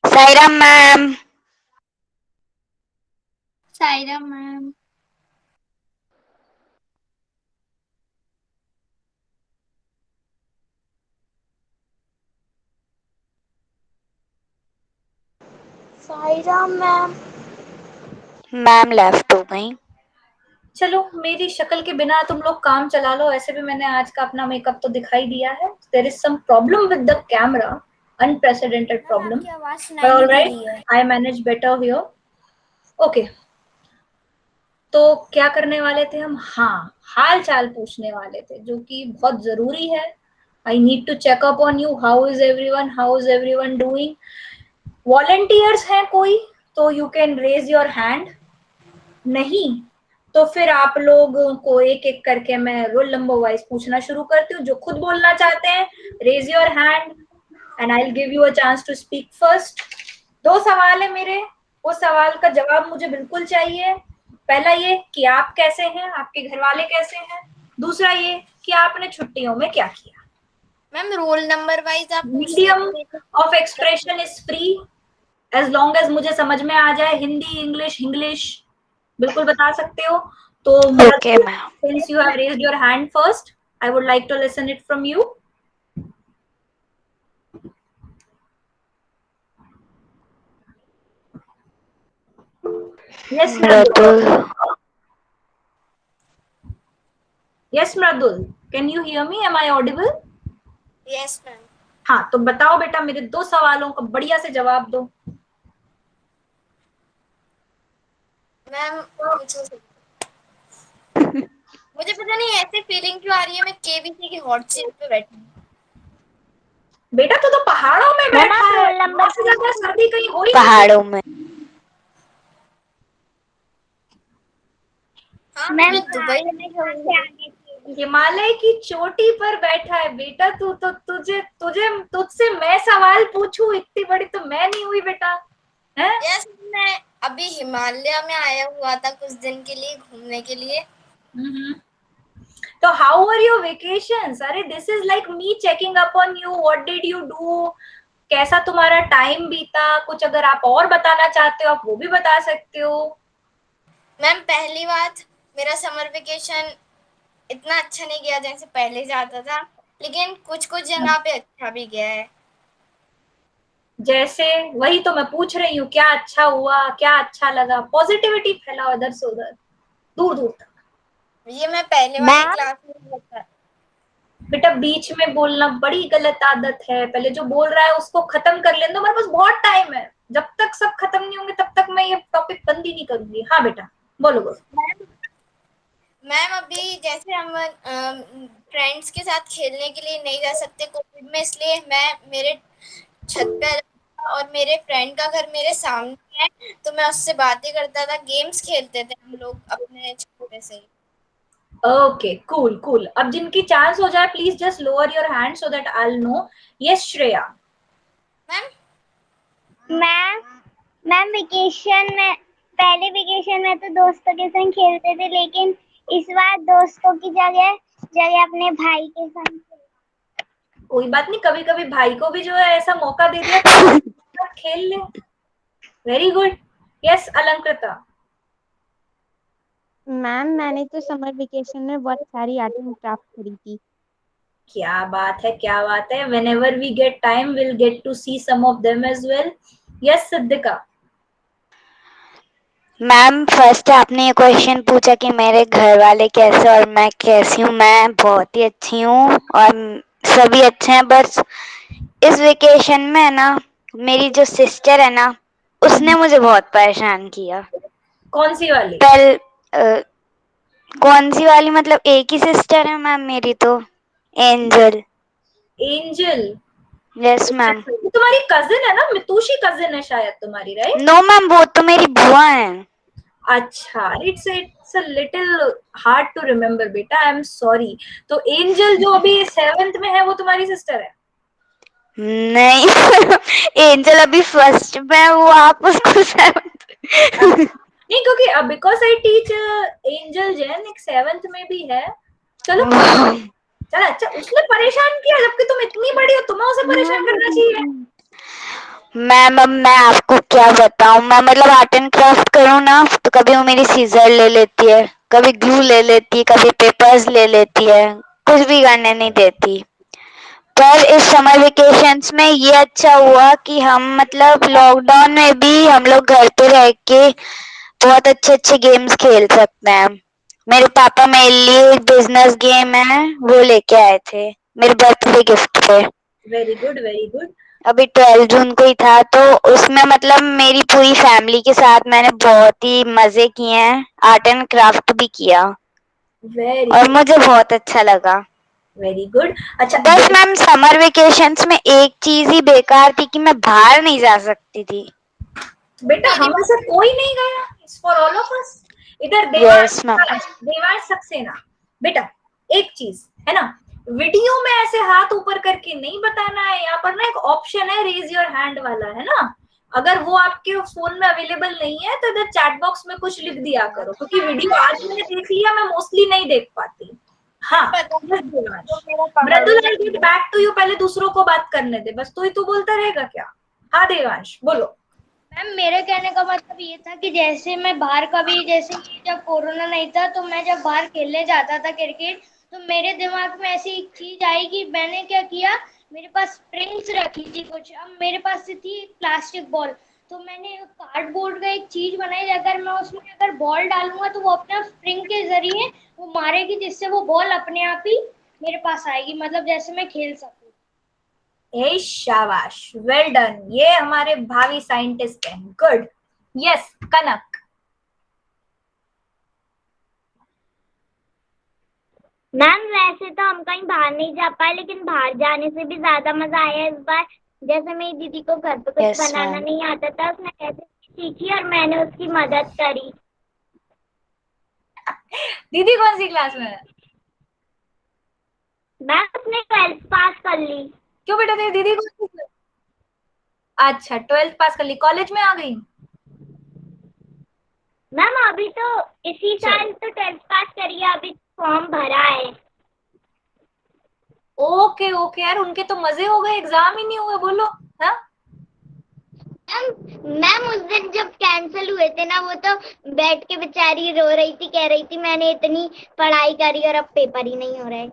Saira ma'am. Saira ma'am. Saira ma'am. Ma'am left हो गई। चलो मेरी शक्ल के बिना तुम लोग काम चला लो, ऐसे भी मैंने आज का अपना मेकअप तो दिखाई दिया है। There is some problem with the camera, unprecedented problem, आपकी आवाज सुनाई बट नहीं ऑल दे राइट, रही है। I manage better here. Okay, तो क्या करने वाले थे हम? हाँ, हाल चाल पूछने वाले थे, जो कि बहुत जरूरी है। I need to check up on you, how is everyone doing. Volunteers हैं कोई तो you can raise your hand, नहीं तो फिर आप लोगों को एक एक करके मैं रोल नंबर वाइज पूछना शुरू करती हूँ। जो खुद बोलना चाहते हैं, raise your hand and I will give you a chance to speak first. दो सवाल है मेरे, उस सवाल का जवाब मुझे बिल्कुल चाहिए। पहला ये कि आप कैसे हैं, आपके घर वाले कैसे हैं। दूसरा ये कि आपने छुट्टियों में क्या किया। मैम रोल नंबर वाइज आप पूछ रही मीडियम थी। Of expression is free, as long as मुझे समझ में आ जाए। हिंदी, इंग्लिश, इंग्लिश बिल्कुल बता सकते हो। तो okay ma'am. since you have raised your hand first, I would like to listen it from you. Yes, Mradul. Mridul. Yes, Mradul. Can you hear me? Am I audible? Yes ma'am. हाँ, तो बताओ बेटा, मेरे दो सवालों का बढ़िया से जवाब दो। मैम मुझे पता नहीं ऐसी फीलिंग क्यों आ रही है, मैं केबीसी की हॉट सीट पे बैठी हूँ। बेटा तू तो पहाड़ों में मैम बैठा आप है, रोल वहां नंबर से ज्यादा सर्दी कहीं हो ही नहीं सकती। पहाड़ों में। हाँ मैम मैं दुबई में यहाँ से हूँ। आगे की। हिमालय की चोटी पर बैठा है बेटा तू, तो तुझे तुझे तुझसे मैं सवाल पूछूं, इतनी बड़ी तो मैं नहीं हुई बेटा, है? यस, मैं अभी हिमालय में आया हुआ था कुछ दिन के लिए घूमने के लिए। तो हाउ आर योर वेकेशंस? अरे this is like me checking up on you, what did you do, कैसा तुम्हारा टाइम बीता। कुछ अगर आप और बताना चाहते हो आप वो भी बता सकते हो। मैम पहली बात, मेरा समर वेकेशन इतना अच्छा नहीं गया जैसे पहले जाता था, लेकिन कुछ कुछ जगह पे अच्छा भी गया है। जैसे वही तो मैं पूछ रही हूँ, क्या अच्छा हुआ, क्या अच्छा लगा। पॉजिटिविटी फैलाओ इधर से उधर, दूर दूर तक। ये मैं पहले वाले मैम क्लास में बता। बेटा बीच में बोलना बड़ी गलत आदत है, पहले जो बोल रहा है उसको खत्म कर लेने दो, मेरे पास बहुत टाइम है। जब तक सब खत्म नहीं होंगे तब तक मैं ये टॉपिक बंद ही नहीं करूंगी। हाँ बेटा बोलो बोलो। मैम अभी जैसे हम फ्रेंड्स के साथ खेलने के लिए नहीं जा सकते कोविड में, इसलिए मैं मेरे छत पे और मेरे फ्रेंड का घर मेरे सामने है, तो मैं उससे बातें करता था, गेम्स खेलते थे हम लोग अपने छत पे से ही। Okay cool cool. अब जिनकी चांस हो जाए please just lower your hand so that I will know. Yes Shreya. Ma'am ma'am ma'am vacation में, पहले वेकेशन में तो दोस्तों के संग खेलते थे, लेकिन इस बार दोस्तों की जगह जगह अपने भाई के संग कोई बात नहीं, कभी कभी भाई को भी जो है ऐसा मौका दे दिया करो, खेल ले। Very good. Yes Alankrita. Ma'am मैंने तो समर वेकेशन में बहुत सारी आर्ट एंड क्राफ्ट करी थी। क्या बात है, क्या बात है। whenever we get time we'll get to see some of them as well. yes Siddhika. Ma'am first आपने ये क्वेश्चन पूछा कि मेरे घर वाले कैसे और मैं कैसी हूँ। मैं बहुत ही अच्छी हूँ और सभी अच्छे हैं। बस इस वेकेशन में है ना, मेरी जो सिस्टर है ना, उसने मुझे बहुत परेशान किया। कौन सी वाली? कौन सी वाली मतलब एक ही सिस्टर है मैम मेरी तो, एंजल। एंजल? Yes ma'am. ये तुम्हारी कजिन है ना, मितुषी कजिन है शायद तुम्हारी, राइट? नो मैम, वो तो मेरी बुआ है। अच्छा, it's a little hard to remember बेटा, आई एम सॉरी। तो एंजल जो अभी 7th में है वो तुम्हारी सिस्टर है? नहीं एंजल अभी फर्स्ट में है, वो आप उसको सेवंथ। नहीं, क्योंकि because I teach angel Jain, एक 7th में भी है। चलो चल, अच्छा उसने परेशान किया जबकि तुम इतनी बड़ी हो, तुम्हें उसे परेशान करना चाहिए। मैम अब मैं आपको क्या बताऊं, मैं मतलब आर्ट एंड क्राफ्ट करूँ ना तो कभी वो मेरी सीजर ले लेती है, कभी ग्लू ले लेती है, कभी पेपर्स ले लेती है, कुछ भी करने नहीं देती। पर इस समर वेकेशंस में ये अच्छा हुआ कि हम मतलब लॉकडाउन में भी हम लोग घर पे रह के बहुत अच्छे अच्छे गेम्स खेल सकते हैं। मेरे पापा मेरे लिए एक बिजनेस गेम है वो लेके आए थे मेरे बर्थडे गिफ्ट पे। Very good, very good. अभी 12 जून को ही था तो उसमें मतलब मेरी पूरी फैमिली के साथ मैंने बहुत ही मजे किए हैं, आर्ट एंड क्राफ्ट भी किया वेरी और गुड, मुझे बहुत अच्छा लगा। Very good. अच्छा बस मैम समर वेकेशंस में एक चीज ही बेकार थी कि मैं बाहर नहीं जा सकती थी। बेटा हम में से कोई नहीं गया, it's for all of us. इधर यस मैम। देवांश सक्सेना, बेटा एक चीज है ना, वीडियो में ऐसे हाथ ऊपर करके नहीं बताना है। यहाँ पर ना एक ऑप्शन है रेज योर हैंड वाला, है ना, अगर वो आपके फोन में अवेलेबल नहीं है तो इधर चैट बॉक्स में कुछ लिख दिया करो, क्योंकि वीडियो आज मैंने देख लिया, मैं मोस्टली नहीं देख पाती। हाँ बस Devansh, Mridula I get back to you, पहले दूसरों को बात करने दे, बस तू बोलता रहेगा क्या? हाँ देवांश बोलो। मैम मेरे कहने का मतलब ये था कि जैसे मैं बाहर कभी, जैसे कि जब कोरोना नहीं था तो मैं जब बाहर खेलने जाता था क्रिकेट, तो मेरे दिमाग में ऐसी एक चीज आई कि मैंने क्या किया, मेरे पास स्प्रिंग्स रखी थी कुछ, अब मेरे पास से थी प्लास्टिक बॉल, तो मैंने कार्डबोर्ड का एक चीज बनाई, अगर मैं उसमें अगर बॉल डालूंगा तो वो अपने आप स्प्रिंग के जरिए वो मारेगी, जिससे वो बॉल अपने आप ही मेरे पास आएगी, मतलब जैसे मैं खेल सकूं। ए शाबाश, वेल डन, ये हमारे भावी साइंटिस्ट हैं, गुड। यस कनक। मैम वैसे तो हम कहीं बाहर नहीं जा पाए, लेकिन बाहर जाने से भी ज्यादा मजा आया इस बार। जैसे मेरी दीदी को घर पे कुछ यस बनाना मैम। नहीं आता था, उसने कैसे सीखी और मैंने उसकी मदद करी। दीदी कौन सी क्लास में है? मैम उसने 12th पास कर ली। क्यों बेटा, तेरी दीदी कौन सी क्लास? अच्छा 12th पास कर ली, कॉलेज में आ गई। मैम अभी तो इसी चल साल तो 12th पास करी है, अभी फॉर्म भरा है। ओके ओके यार, उनके तो मजे हो गए, एग्जाम ही नहीं हुए, बोलो। हाँ मैम उस दिन जब कैंसिल हुए थे ना, वो तो बैठ के बेचारी रो रही थी, कह रही थी मैंने इतनी पढ़ाई करी और अब पेपर ही नहीं हो रहा है।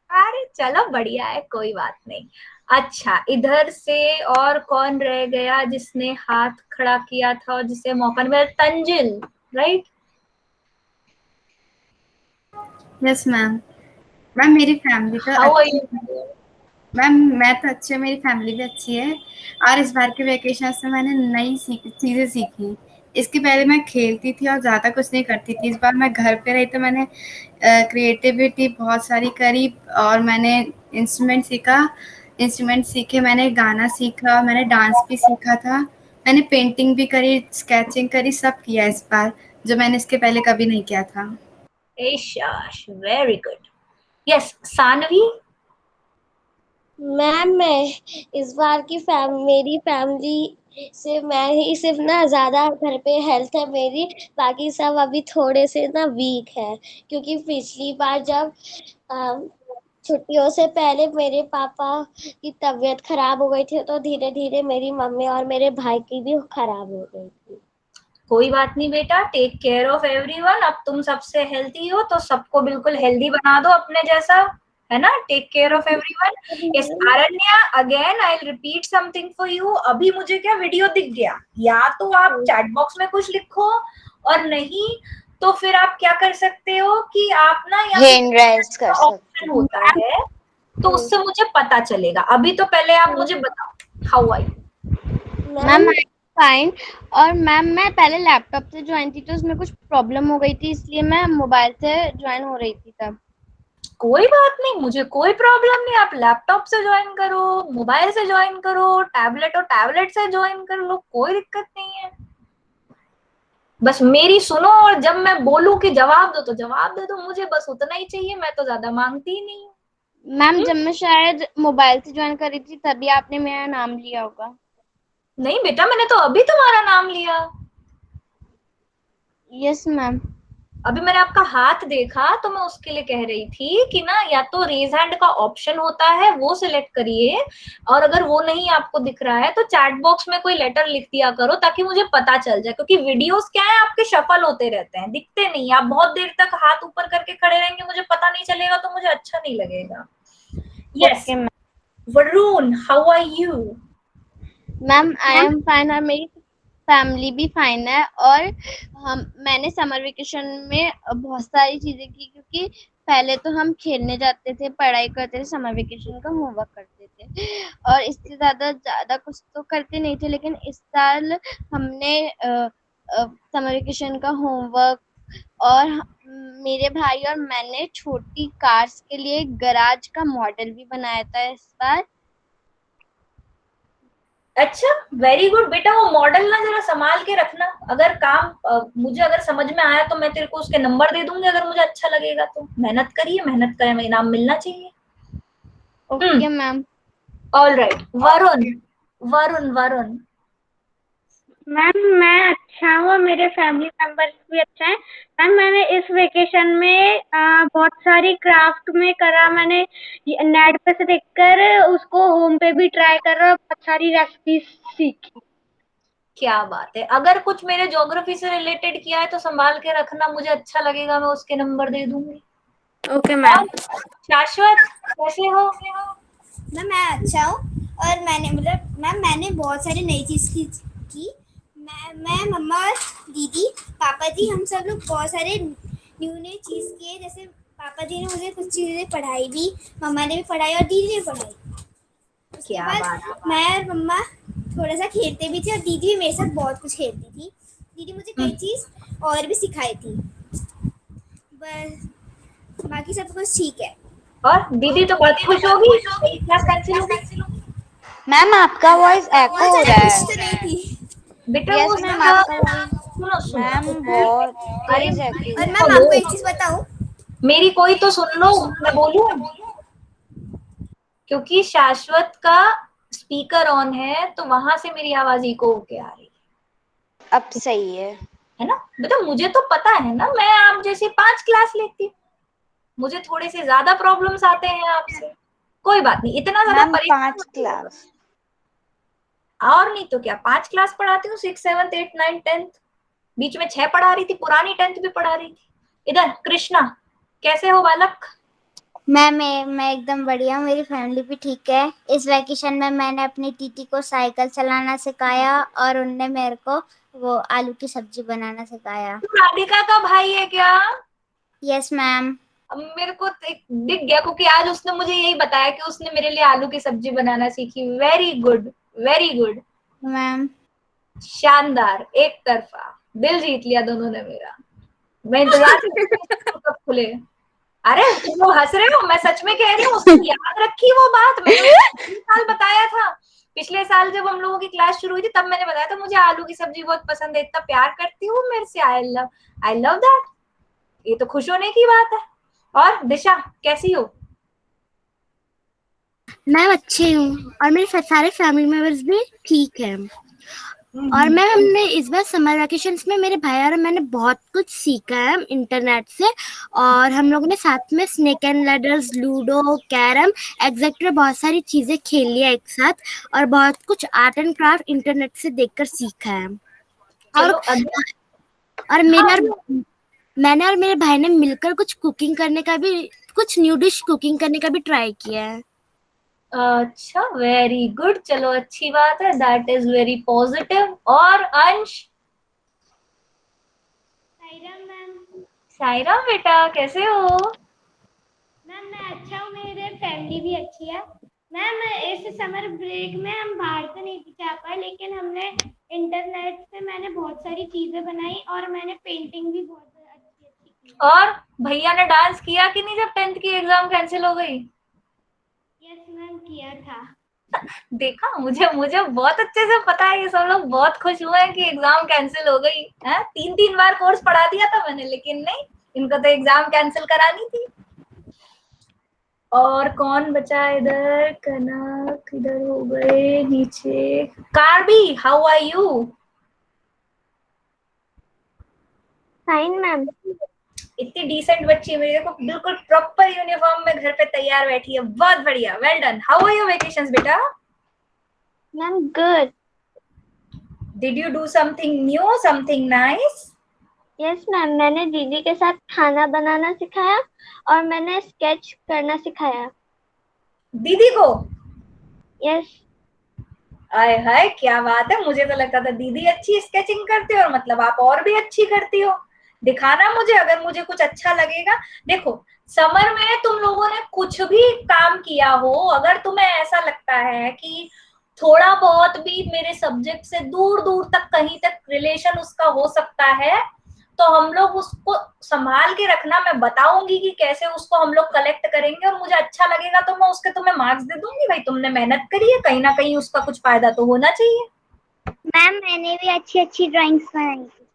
अरे चलो बढ़िया है, कोई बात नहीं। अच्छा इधर से और कौन रह गया जिसने हाथ खड़ा किया था और जिसे मौका नहीं मिला? Tanzil, right? Yes ma'am. Ma'am मेरी फैमिली तो हाउ आर अच्छी है। यू? मैम मैं तो अच्छी हूँ, मेरी फैमिली भी अच्छी है और इस बार के वेकेशन से मैंने नई चीज़ें सीखी। इसके पहले मैं खेलती थी और ज़्यादा कुछ नहीं करती थी, इस बार मैं घर पे रही तो मैंने क्रिएटिविटी बहुत सारी करी और मैंने इंस्ट्रूमेंट सीखा, इंस्ट्रूमेंट सीखे, मैंने गाना सीखा, मैंने डांस भी सीखा था, मैंने पेंटिंग भी करी, स्केचिंग करी, सब किया इस बार जो मैंने इसके पहले कभी नहीं किया था। एशाश, very good. Yes Saanvi. Ma'am मैं इस बार की मेरी फैमिली से मैं ही सिर्फ ना ज्यादा घर पे हेल्थ है मेरी, बाकी सब अभी थोड़े से ना वीक है, क्योंकि पिछली बार जब अम, छुट्टियों से पहले मेरे पापा की तबीयत खराब हो गई थी, तो धीरे धीरे मेरी मम्मी और मेरे भाई की भी खराब हो गई थी। कोई बात नहीं बेटा, टेक केयर ऑफ एवरीवन। अब तुम सबसे हेल्दी हो तो सबको बिल्कुल हेल्दी बना दो अपने जैसा, है ना? Take care of everyone. Yes Aranya, again I repeat something for you. अभी मुझे क्या वीडियो दिख गया, या तो आप चैट बॉक्स में कुछ लिखो और नहीं तो फिर आप क्या कर सकते हो कि आप ना यहाँ हैंड रेस्ट कर सकती ऑप्शन होता है तो उससे मुझे पता चलेगा। अभी तो पहले आप मुझे बताओ, how are you? Ma'am fine. और मैम मैं पहले लैपटॉप से ज्वाइन थी तो उसमें कुछ प्रॉब्लम हो गई थी, इसलिए मैं मोबाइल से ज्वाइन हो रही थी तब। कोई बात नहीं, मुझे कोई प्रॉब्लम नहीं, आप लैपटॉप से ज्वाइन करो, मोबाइल से ज्वाइन करो, टैबलेट और टैबलेट से ज्वाइन कर लो, कोई दिक्कत नहीं है। बस मेरी सुनो और जब मैं बोलूं कि जवाब दो तो जवाब दे दो, मुझे बस उतना ही चाहिए, मैं तो ज्यादा मांगती ही नहीं हूँ। मैम जब मैं शायद मोबाइल से ज्वाइन कर रही थी तभी आपने मेरा नाम लिया होगा। नहीं बेटा, मैंने तो अभी तुम्हारा नाम लिया। Yes ma'am. अभी मैंने आपका हाथ देखा तो मैं उसके लिए कह रही थी कि ना, या तो रेज हैंड का ऑप्शन होता है वो सिलेक्ट करिए, और अगर वो नहीं आपको दिख रहा है तो चैट बॉक्स में कोई लेटर लिख दिया करो ताकि मुझे पता चल जाए, क्योंकि वीडियोस क्या है आपके शफल होते रहते हैं, दिखते नहीं। आप बहुत देर तक हाथ ऊपर करके खड़े रहेंगे, मुझे पता नहीं चलेगा तो मुझे अच्छा नहीं लगेगा। Yes, Okay, ma'am. Varun, how are you? Ma'am I am fine और मेरी फैमिली भी फाइन है। और मैंने समर वेकेशन में बहुत सारी चीजें की, क्योंकि पहले तो हम खेलने जाते थे, पढ़ाई करते थे, समर वेकेशन का होमवर्क करते थे, और इससे ज्यादा कुछ तो करते नहीं थे। लेकिन इस साल हमने समर वेकेशन का होमवर्क, और मेरे भाई और मैंने छोटी कार्स के लिए गराज का मॉडल भी बनाया था इस बार। अच्छा, वेरी गुड बेटा। वो मॉडल ना जरा संभाल के रखना, अगर मुझे अगर समझ में आया तो मैं तेरे को उसके नंबर दे दूंगी, अगर मुझे अच्छा लगेगा तो। मेहनत करिए, मेहनत का हमें इनाम मिलना चाहिए। Okay ma'am. All right, Varun, Varun, Varun. Ma'am मैं अच्छा हूँ, मेरे फैमिली मेंबर्स भी अच्छा है। मैम मैंने इस वेकेशन में बहुत सारी क्राफ्ट में करा। मैंने नेट पे से देखकर उसको होम पे भी ट्राई करा और बहुत सारी रेसिपीज सीखी। क्या बात है। अगर कुछ मेरे ज्योग्राफी से रिलेटेड किया है तो संभाल के रखना, मुझे अच्छा लगेगा, मैं उसके नंबर दे दूंगी। Okay ma'am. शाश्वत, कैसे हो? मैम मैं अच्छा हूँ, और मैंने बहुत सारी नई चीज़ की। मैं मम्मा और दीदी, पापा जी, हम सब लोग बहुत सारे नई चीज़ किए। जैसे पापा जी ने मुझे कुछ चीज़ें पढ़ाई भी, मम्मा ने भी पढ़ाई और दीदी ने पढ़ाई। उसके क्या बाद बात मैं और मम्मा थोड़ा सा खेलते भी थे, और दीदी भी मेरे साथ बहुत कुछ खेलती थी। दीदी मुझे कई चीज़ और भी सिखाई थी। बस बाकी सब कुछ ठीक है। और दीदी तो बहुत खुश होगी, मेरी क्लास कैंसिल होगी। मैम आपका वॉइस एको हो रहा है। कुछ तो नहीं थी। बेटा यस वो मैम, सब आपका वॉइस सुनो मैम सुनो। बहुत अरे तेज है कि। और मैम आपको एक चीज़ बताऊँ, मेरी कोई तो सुन लो, मैं बोलूं? क्योंकि शाश्वत का स्पीकर ऑन है तो वहां से मेरी आवाज इको होके आ रही अब सही है है ना। बेटा मुझे तो पता है ना, मैं आप जैसी 5 क्लास लेती हूँ, मुझे थोड़े से ज्यादा प्रॉब्लम्स आते हैं आपसे। कोई बात नहीं, इतना ज्यादा मैम। परेशान 5 मत हो। क्लास। और नहीं तो क्या, 5 क्लास पढ़ाती हूँ, 6, 7, 8, 9, 10th। बीच में 6 पढ़ा रही थी, पुरानी 10th भी पढ़ा रही थी। इधर कृष्णा, कैसे हो बालक? मैं एकदम बढ़िया हूँ, मेरी फैमिली भी ठीक है। इस वैकेशन में मैंने अपनी टीटी को साइकिल चलाना सिखाया और उनने मेरे को वो आलू की सब्जी बनाना सिखाया। तू राधिका का भाई है क्या? Yes ma'am. अब मेरे को दिख गया, क्योंकि आज उसने मुझे यही बताया कि उसने मेरे लिए आलू की सब्जी बनाना सीखी। Very good, very good, ma'am शानदार, एक तरफा दिल जीत लिया दोनों ने मेरा। मैं इंतजार कर रही हूँ कब खुले। अरे तुम लोग हंस रहे हो, मैं सच में कह रही हूँ, उसने याद रखी वो बात। मैंने उसको पिछले साल बताया था। पिछले साल जब हम लोगों की क्लास शुरू हुई थी तब मैंने बताया था मुझे आलू की सब्जी बहुत पसंद है, इतना प्यार करती हूँ मेरे से। I love that. ये तो खुश होने की बात है। और दिशा कैसी हो? मैम अच्छी हूँ और मेरे सारे फैमिली मेंबर्स भी ठीक है। और मैम हमने इस बार समर वेकेशंस में मेरे भाई और मैंने बहुत कुछ सीखा है इंटरनेट से। और हम लोगों ने साथ में snake and ladders, ludo, carrom exactly बहुत सारी चीजें खेल लिया एक साथ, और बहुत कुछ आर्ट एंड क्राफ्ट इंटरनेट से देखकर सीखा है। और चलो अगर और मैंने और मेरे भाई ने मिलकर कुछ कुकिंग करने का भी, कुछ न्यू डिश कुकिंग करने का भी ट्राई किया है। अच्छा, वेरी गुड, चलो अच्छी बात है, दैट इज वेरी पॉजिटिव। और अंश? मैम। सायरा बेटा कैसे हो? मैम मैं अच्छा हूँ, मेरे फैमिली भी अच्छी है। मैम इस समर ब्रेक में हम बाहर तो नहीं जा पाए, लेकिन हमने इंटरनेट से मैंने बहुत सारी चीजें बनाई और मैंने पेंटिंग भी बहुत अच्छी अच्छी की। और भैया ने डांस किया कि नहीं जब 10th की एग्जाम कैंसिल हो गई? यस मैम, किया था। देखा, मुझे मुझे बहुत अच्छे से पता है, ये सब लोग बहुत खुश हुए हैं कि एग्जाम कैंसिल हो गई है। 3 बार कोर्स पढ़ा दिया था मैंने, लेकिन नहीं, इनको तो एग्जाम कैंसिल करानी थी। और कौन बचा इधर? कनक इधर हो गए नीचे। Karbi, how are you? Fine ma'am. इतनी डिसेंट बच्ची है मेरी, देखो बिल्कुल प्रॉपर यूनिफॉर्म में घर पे तैयार बैठी है, बहुत बढ़िया, well done. How are your vacations बेटा? Ma'am good. Did you do something new, something nice? Yes ma'am, मैंने दीदी के साथ खाना बनाना सिखाया और मैंने स्केच करना सिखाया। दीदी को? यस। आय हाय क्या बात है, मुझे तो लगता था दीदी अच्छी स्केचिंग करती हो और मतलब आप और भी अच्छी करती हो। दिखाना मुझे, अगर मुझे कुछ अच्छा लगेगा। देखो समर में तुम लोगों ने कुछ भी काम किया हो, अगर तुम्हें ऐसा लगता है कि थोड़ा बहुत भी मेरे सब्जेक्ट से दूर दूर तक कहीं तक रिलेशन उसका हो सकता है, तो हम लोग उसको संभाल के रखना। मैं बताऊंगी कि कैसे उसको हम लोग कलेक्ट करेंगे, और मुझे अच्छा लगेगा तो मैं उसके तुम्हें मार्क्स दे दूंगी। भाई तुमने मेहनत करी है, कहीं ना कहीं उसका कुछ फायदा तो होना चाहिए। मैम मैंने भी अच्छी अच्छी ड्राइंग्स बनाई थी।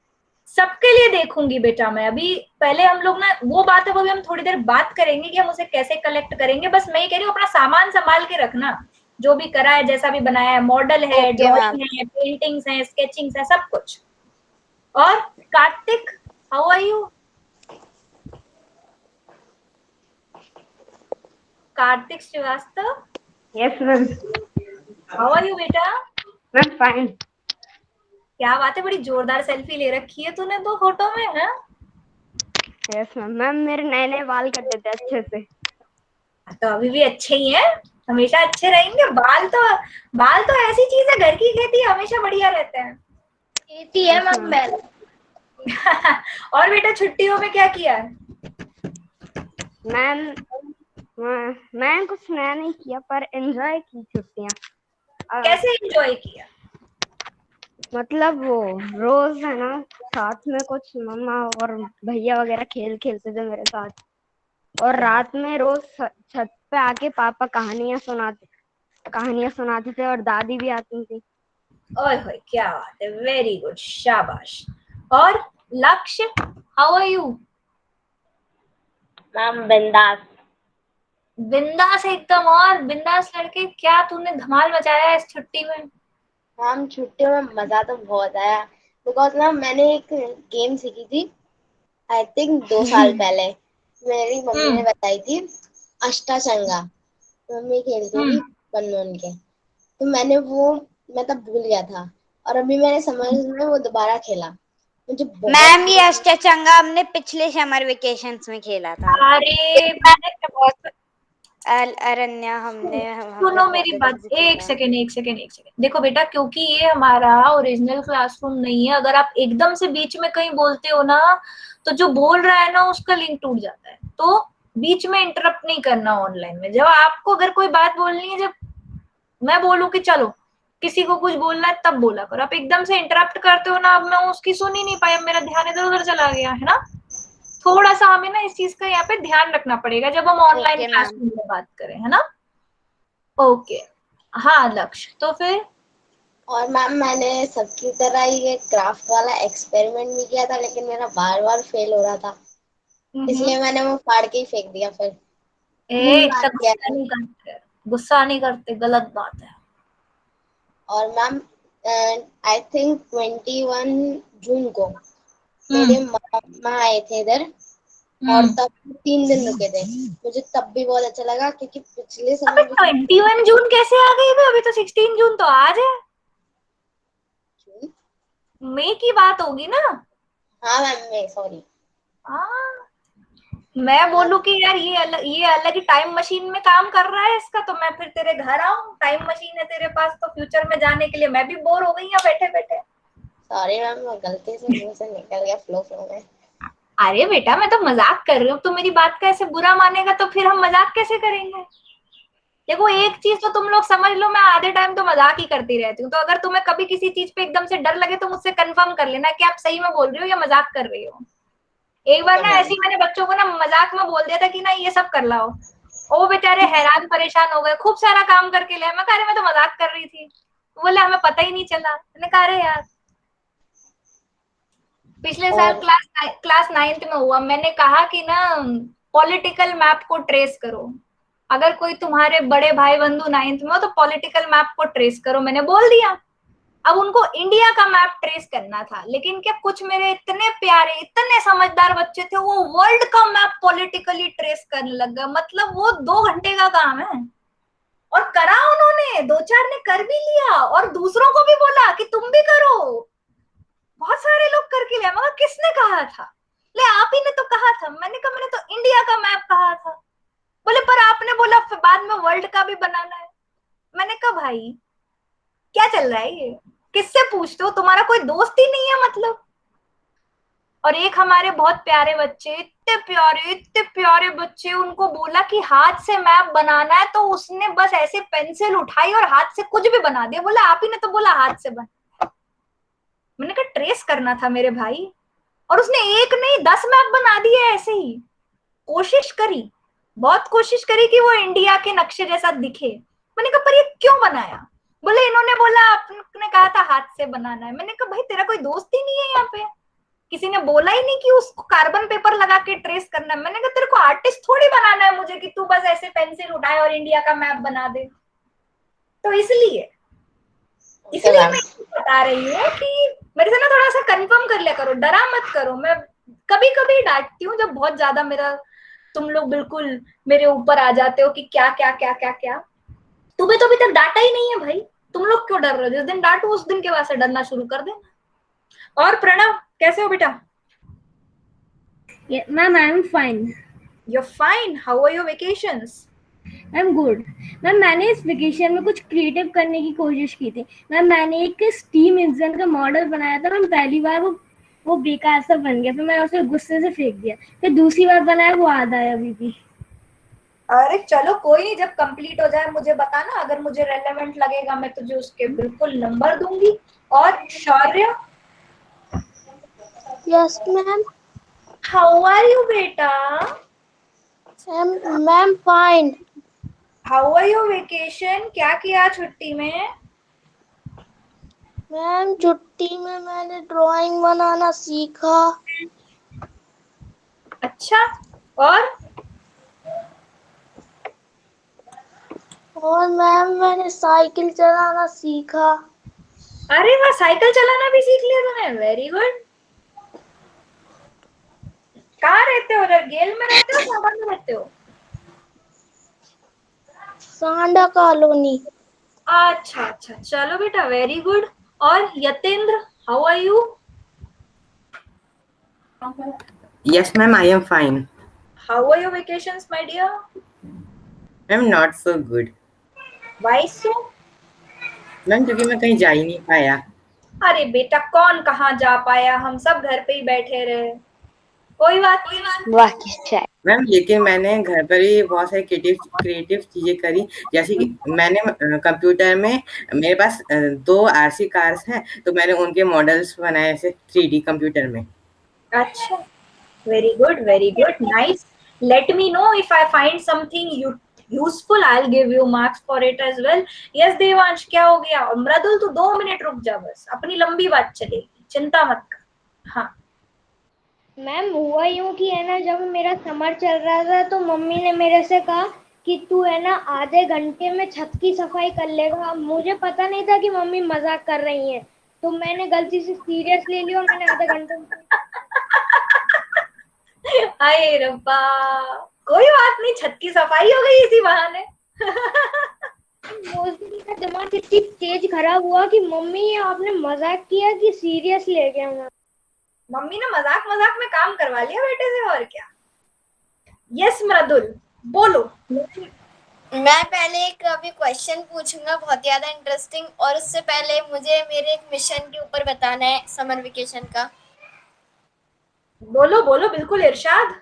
सबके लिए देखूंगी बेटा मैं। अभी पहले हम लोग ना वो बात है, वो भी हम थोड़ी देर बात करेंगे कि हम उसे कैसे कलेक्ट करेंगे। बस मैं ये कह रही हूँ अपना सामान संभाल के रखना, जो भी करा है, जैसा भी बनाया है, मॉडल है, ओके मैम। ड्राइंग है, पेंटिंग्स है, स्केचिंग्स है, सब कुछ। और Kartik, how are you? Kartik Shrivastava. Yes ma'am. How are you बेटा? Ma'am fine. क्या बात है, बड़ी जोरदार सेल्फी ले रखी है तूने तो फोटो में, है? Yes ma'am. मैम मेरे नए नए बाल कटे थे अच्छे से। तो अभी भी अच्छे ही हैं, हमेशा अच्छे रहेंगे। बाल तो ऐसी चीज है, घर की खेती हमेशा बढ़िया रहते हैं। खेती है मम बैल। और बेटा छुट्टियों में क्या किया है? मैम मैं कुछ नया नहीं किया, पर एंजॉय की छुट्टियां। कैसे एंजॉय किया? मतलब वो रोज है ना, साथ में कुछ मम्मा और भैया वगैरह खेल खेलते थे मेरे साथ, और रात में रोज छत पे आके पापा कहानियां सुनाते थे, और दादी भी आती थी। ओए होए क्या बात है, वेरी गुड, शाबाश। और लक्ष्य, हाउ आर यू? मैम बिंदास। बिंदास एकदम। और बिंदास लड़के, क्या तूने धमाल मचाया है इस छुट्टी में? मैम छुट्टियों में मजा तो बहुत आया, बिकॉज ना मैंने एक गेम सीखी थी, आई थिंक 2 साल पहले। मेरी मम्मी ने बताई थी, अष्टाचंगा। मम्मी खेलती थी बन के, तो मैं तब भूल गया था, और अभी मैंने समझ में वो दोबारा खेला, मुझे बहुत। मैम ये अष्टचंगा हमने पिछले समर वेकेशंस में खेला था। अरे मैंने अरण्या हमने सुनो मेरी बात, एक सेकेंड। देखो बेटा, क्योंकि ये हमारा ओरिजिनल क्लासरूम नहीं है, अगर आप एकदम से बीच में कहीं बोलते हो ना, तो जो बोल रहा है ना उसका लिंक टूट जाता है। तो बीच में इंटरप्ट नहीं करना ऑनलाइन में। जब आपको अगर कोई बात बोलनी है, जब मैं बोलूं कि चलो किसी को कुछ बोलना है, तब बोला करो। आप एकदम से इंटरप्ट करते हो ना, अब मैं उसकी सुन ही नहीं पाई, मेरा ध्यान इधर उधर चला गया है ना। थोड़ा सा हमें ना इस चीज का यहाँ पे ध्यान रखना पड़ेगा जब हम ऑनलाइन ओके मैम। क्लासरूम में बात करें, है ना। ओके हाँ लक्ष्य, तो फिर? और मैम मैंने सबकी तरह ये क्राफ्ट वाला एक्सपेरिमेंट भी किया था, लेकिन मेरा बार बार फेल हो रहा था, इसलिए मैंने वो फाड़ के ही फेंक दिया। फिर इतना गुस्सा नहीं करते, गलत बात है। और मैम आई थिंक 21 जून को मेरे मामा आए थे इधर, और तब 3 दिन रुके थे। मुझे तब भी बहुत अच्छा लगा, क्योंकि पिछले अबे समय 21 जून कैसे आ गई? अभी तो 16 जून तो आज है। मई की बात होगी ना? हाँ मैम, मैं सॉरी। मैं बोलूं कि यार ये अलग ही टाइम मशीन में काम कर रहा है इसका, तो मैं फिर तेरे घर आऊं, टाइम मशीन है तेरे पास तो फ्यूचर में जाने के लिए। मैं भी बोर हो गई यहाँ बैठे बैठे। सॉरी मैम, मैं गलती से मुंह से निकल गया फ्लो में। अरे बेटा मैं तो मजाक कर रही हूँ, तो मेरी बात का ऐसे बुरा मानेगा तो फिर हम मजाक कैसे करेंगे? देखो एक चीज तो तुम लोग समझ लो, मैं आधे टाइम तो मजाक ही करती रहती हूँ। तो अगर तुम्हें कभी किसी चीज पे एकदम से डर लगे तो मुझसे कंफर्म कर लेना कि आप सही में बोल रही हो या मजाक कर रही हो। एक बार ना ऐसे ही मैंने बच्चों को ना मजाक में बोल दिया था कि ना ये सब कर लाओ, वो बेचारे हैरान परेशान हो गए, खूब सारा काम करके ले। मैं कह रही, मैं तो मजाक कर रही थी। बोले हमें पता ही नहीं चला। मैंने कहा अरे यार, पिछले साल क्लास 9th में हुआ। मैंने कहा कि ना पॉलिटिकल मैप को ट्रेस करो, अगर कोई तुम्हारे बड़े भाई बंधु 9th में हो तो पॉलिटिकल मैप को ट्रेस करो, मैंने बोल दिया। अब उनको इंडिया का मैप ट्रेस करना था, लेकिन क्या कुछ मेरे इतने प्यारे इतने समझदार बच्चे थे, वो वर्ल्ड का मैप पॉलिटिकली ट्रेस करने लग गए। मतलब वो 2 घंटे का काम है, और करा उन्होंने, 2-4 ने कर भी लिया और दूसरों को भी बोला कि तुम भी करो। बहुत सारे लोग करके लिया, मगर किसने कहा था? ले आप ही ने तो कहा था। मैंने कहा मैंने तो इंडिया का मैप कहा था। बोले पर आपने बोला फिर बाद में वर्ल्ड का भी बनाना है। मैंने कहा भाई क्या चल रहा है ये, किससे पूछते हो, तुम्हारा कोई दोस्त ही नहीं है मतलब। और एक हमारे बहुत प्यारे बच्चे, इतने प्यारे बच्चे, उनको बोला कि हाथ से मैप बनाना है, तो उसने बस ऐसे पेंसिल उठाई और हाथ से कुछ भी बना दिया। बोला आप ही ने तो बोला हाथ से बना। मैंने कहा ट्रेस करना था मेरे भाई, और उसने एक नहीं 10 मैप बना दिए ऐसे ही। कोशिश करी, बहुत कोशिश करी कि वो इंडिया के नक्शे जैसा दिखे। मैंने कहा पर ये क्यों बनाया? बोले इन्होंने बोला आपने कहा था हाथ से बनाना है। मैंने कहा भाई तेरा कोई दोस्त ही नहीं है यहाँ पे, किसी ने बोला ही नहीं कि उसको कार्बन पेपर लगा के ट्रेस करना है। मैंने कहा तेरे को आर्टिस्ट थोड़ी बनाना है मुझे कि तू बस ऐसे पेंसिल उठाए और इंडिया का मैप बना दे। तो इसलिए मैं बता रही हूँ कि मेरे से ना थोड़ा सा कंफर्म कर लिया करो, डरा मत करो। मैं कभी कभी डांटती हूँ जब बहुत ज्यादा मेरा तुम लोग बिल्कुल मेरे ऊपर आ जाते हो कि क्या क्या क्या क्या क्या। तुम्हें तो अभी तक डांटा ही नहीं है भाई, तुम लोग क्यों डर रहे हो? जिस दिन डांटो उस दिन के बाद से डरना शुरू कर देना। और प्रणव कैसे हो बेटा? Ma'am I am fine. You're fine. How are your vacations? I am good. Ma'am मैंने इस वेकेशन में कुछ क्रिएटिव करने की कोशिश की थी। मैम मैंने एक स्टीम इंजन का मॉडल बनाया था। मैम पहली बार वो बेकार सा बन गया, फिर मैंने उसे गुस्से से फेंक दिया। फिर दूसरी बार बनाया, वो आधा है अभी भी। अरे चलो कोई नहीं, जब कंप्लीट हो जाए मुझे बताना, अगर मुझे रेलेवेंट लगेगा मैं तुझे उसके बिल्कुल नंबर दूंगी। और Shaurya? Yes ma'am. How are you बेटा? Ma'am fine. How are your vacation? क्या किया छुट्टी में? मैम छुट्टी में मैंने ड्राइंग बनाना सीखा। अच्छा, और मैम मैंने साइकिल चलाना सीखा। अरे वाह, साइकिल चलाना भी सीख लिया तूने, वेरी गुड। कहाँ रहते हो उधर? गेल में रहते हो, सांबा में रहते हो? सांडा कॉलोनी। अच्छा अच्छा, चलो बेटा वेरी गुड। और Yatendra, how are you? Yes, ma'am, I am fine. How are your vacations, my dear? I'm not so good. Why so? Ma'am क्योंकि मैं कहीं जा ही नहीं पाया। अरे बेटा कौन कहाँ जा पाया, हम सब घर पे ही बैठे रहे। कोई बात नहीं। वाह क्या मैम लेकिन मैंने घर पर ही बहुत सारी क्रिएटिव चीजें करी, जैसे कि मैंने कंप्यूटर में, मेरे पास 2 RC कार्स हैं, तो मैंने उनके मॉडल्स बनाए ऐसे 3D कंप्यूटर में। अच्छा, very good, nice. Let me know if I find something useful. I'll give you marks for it as well. Yes Devansh, क्या हो गया? मृदुल तू 2 मिनट रुक जा, बस अपनी लंबी बात चलेगी, चिंता मत कर। हाँ मैम हुआ यूं कि है ना, जब मेरा समर चल रहा था तो मम्मी ने मेरे से कहा कि तू है ना आधे घंटे में छत की सफाई कर लेगा। अब मुझे पता नहीं था कि मम्मी मजाक कर रही हैं, तो मैंने गलती से सीरियस ले लिया और मैंने आधे घंटे में अरे रब्बा, कोई बात नहीं, छत की सफाई हो गई इसी बहाने। उस दिन का दिमाग इतनी तेज खराब हुआ कि मम्मी आपने मजाक किया कि सीरियस ले गया। मैं मम्मी ने मजाक में काम करवा लिया बेटे से, और क्या। यस मृदुल बोलो। मैं पहले एक अभी क्वेश्चन पूछूंगा बहुत ज्यादा इंटरेस्टिंग, और उससे पहले मुझे मेरे एक मिशन के ऊपर बताना है समर वेकेशन का। बोलो बोलो, बिल्कुल इरशाद।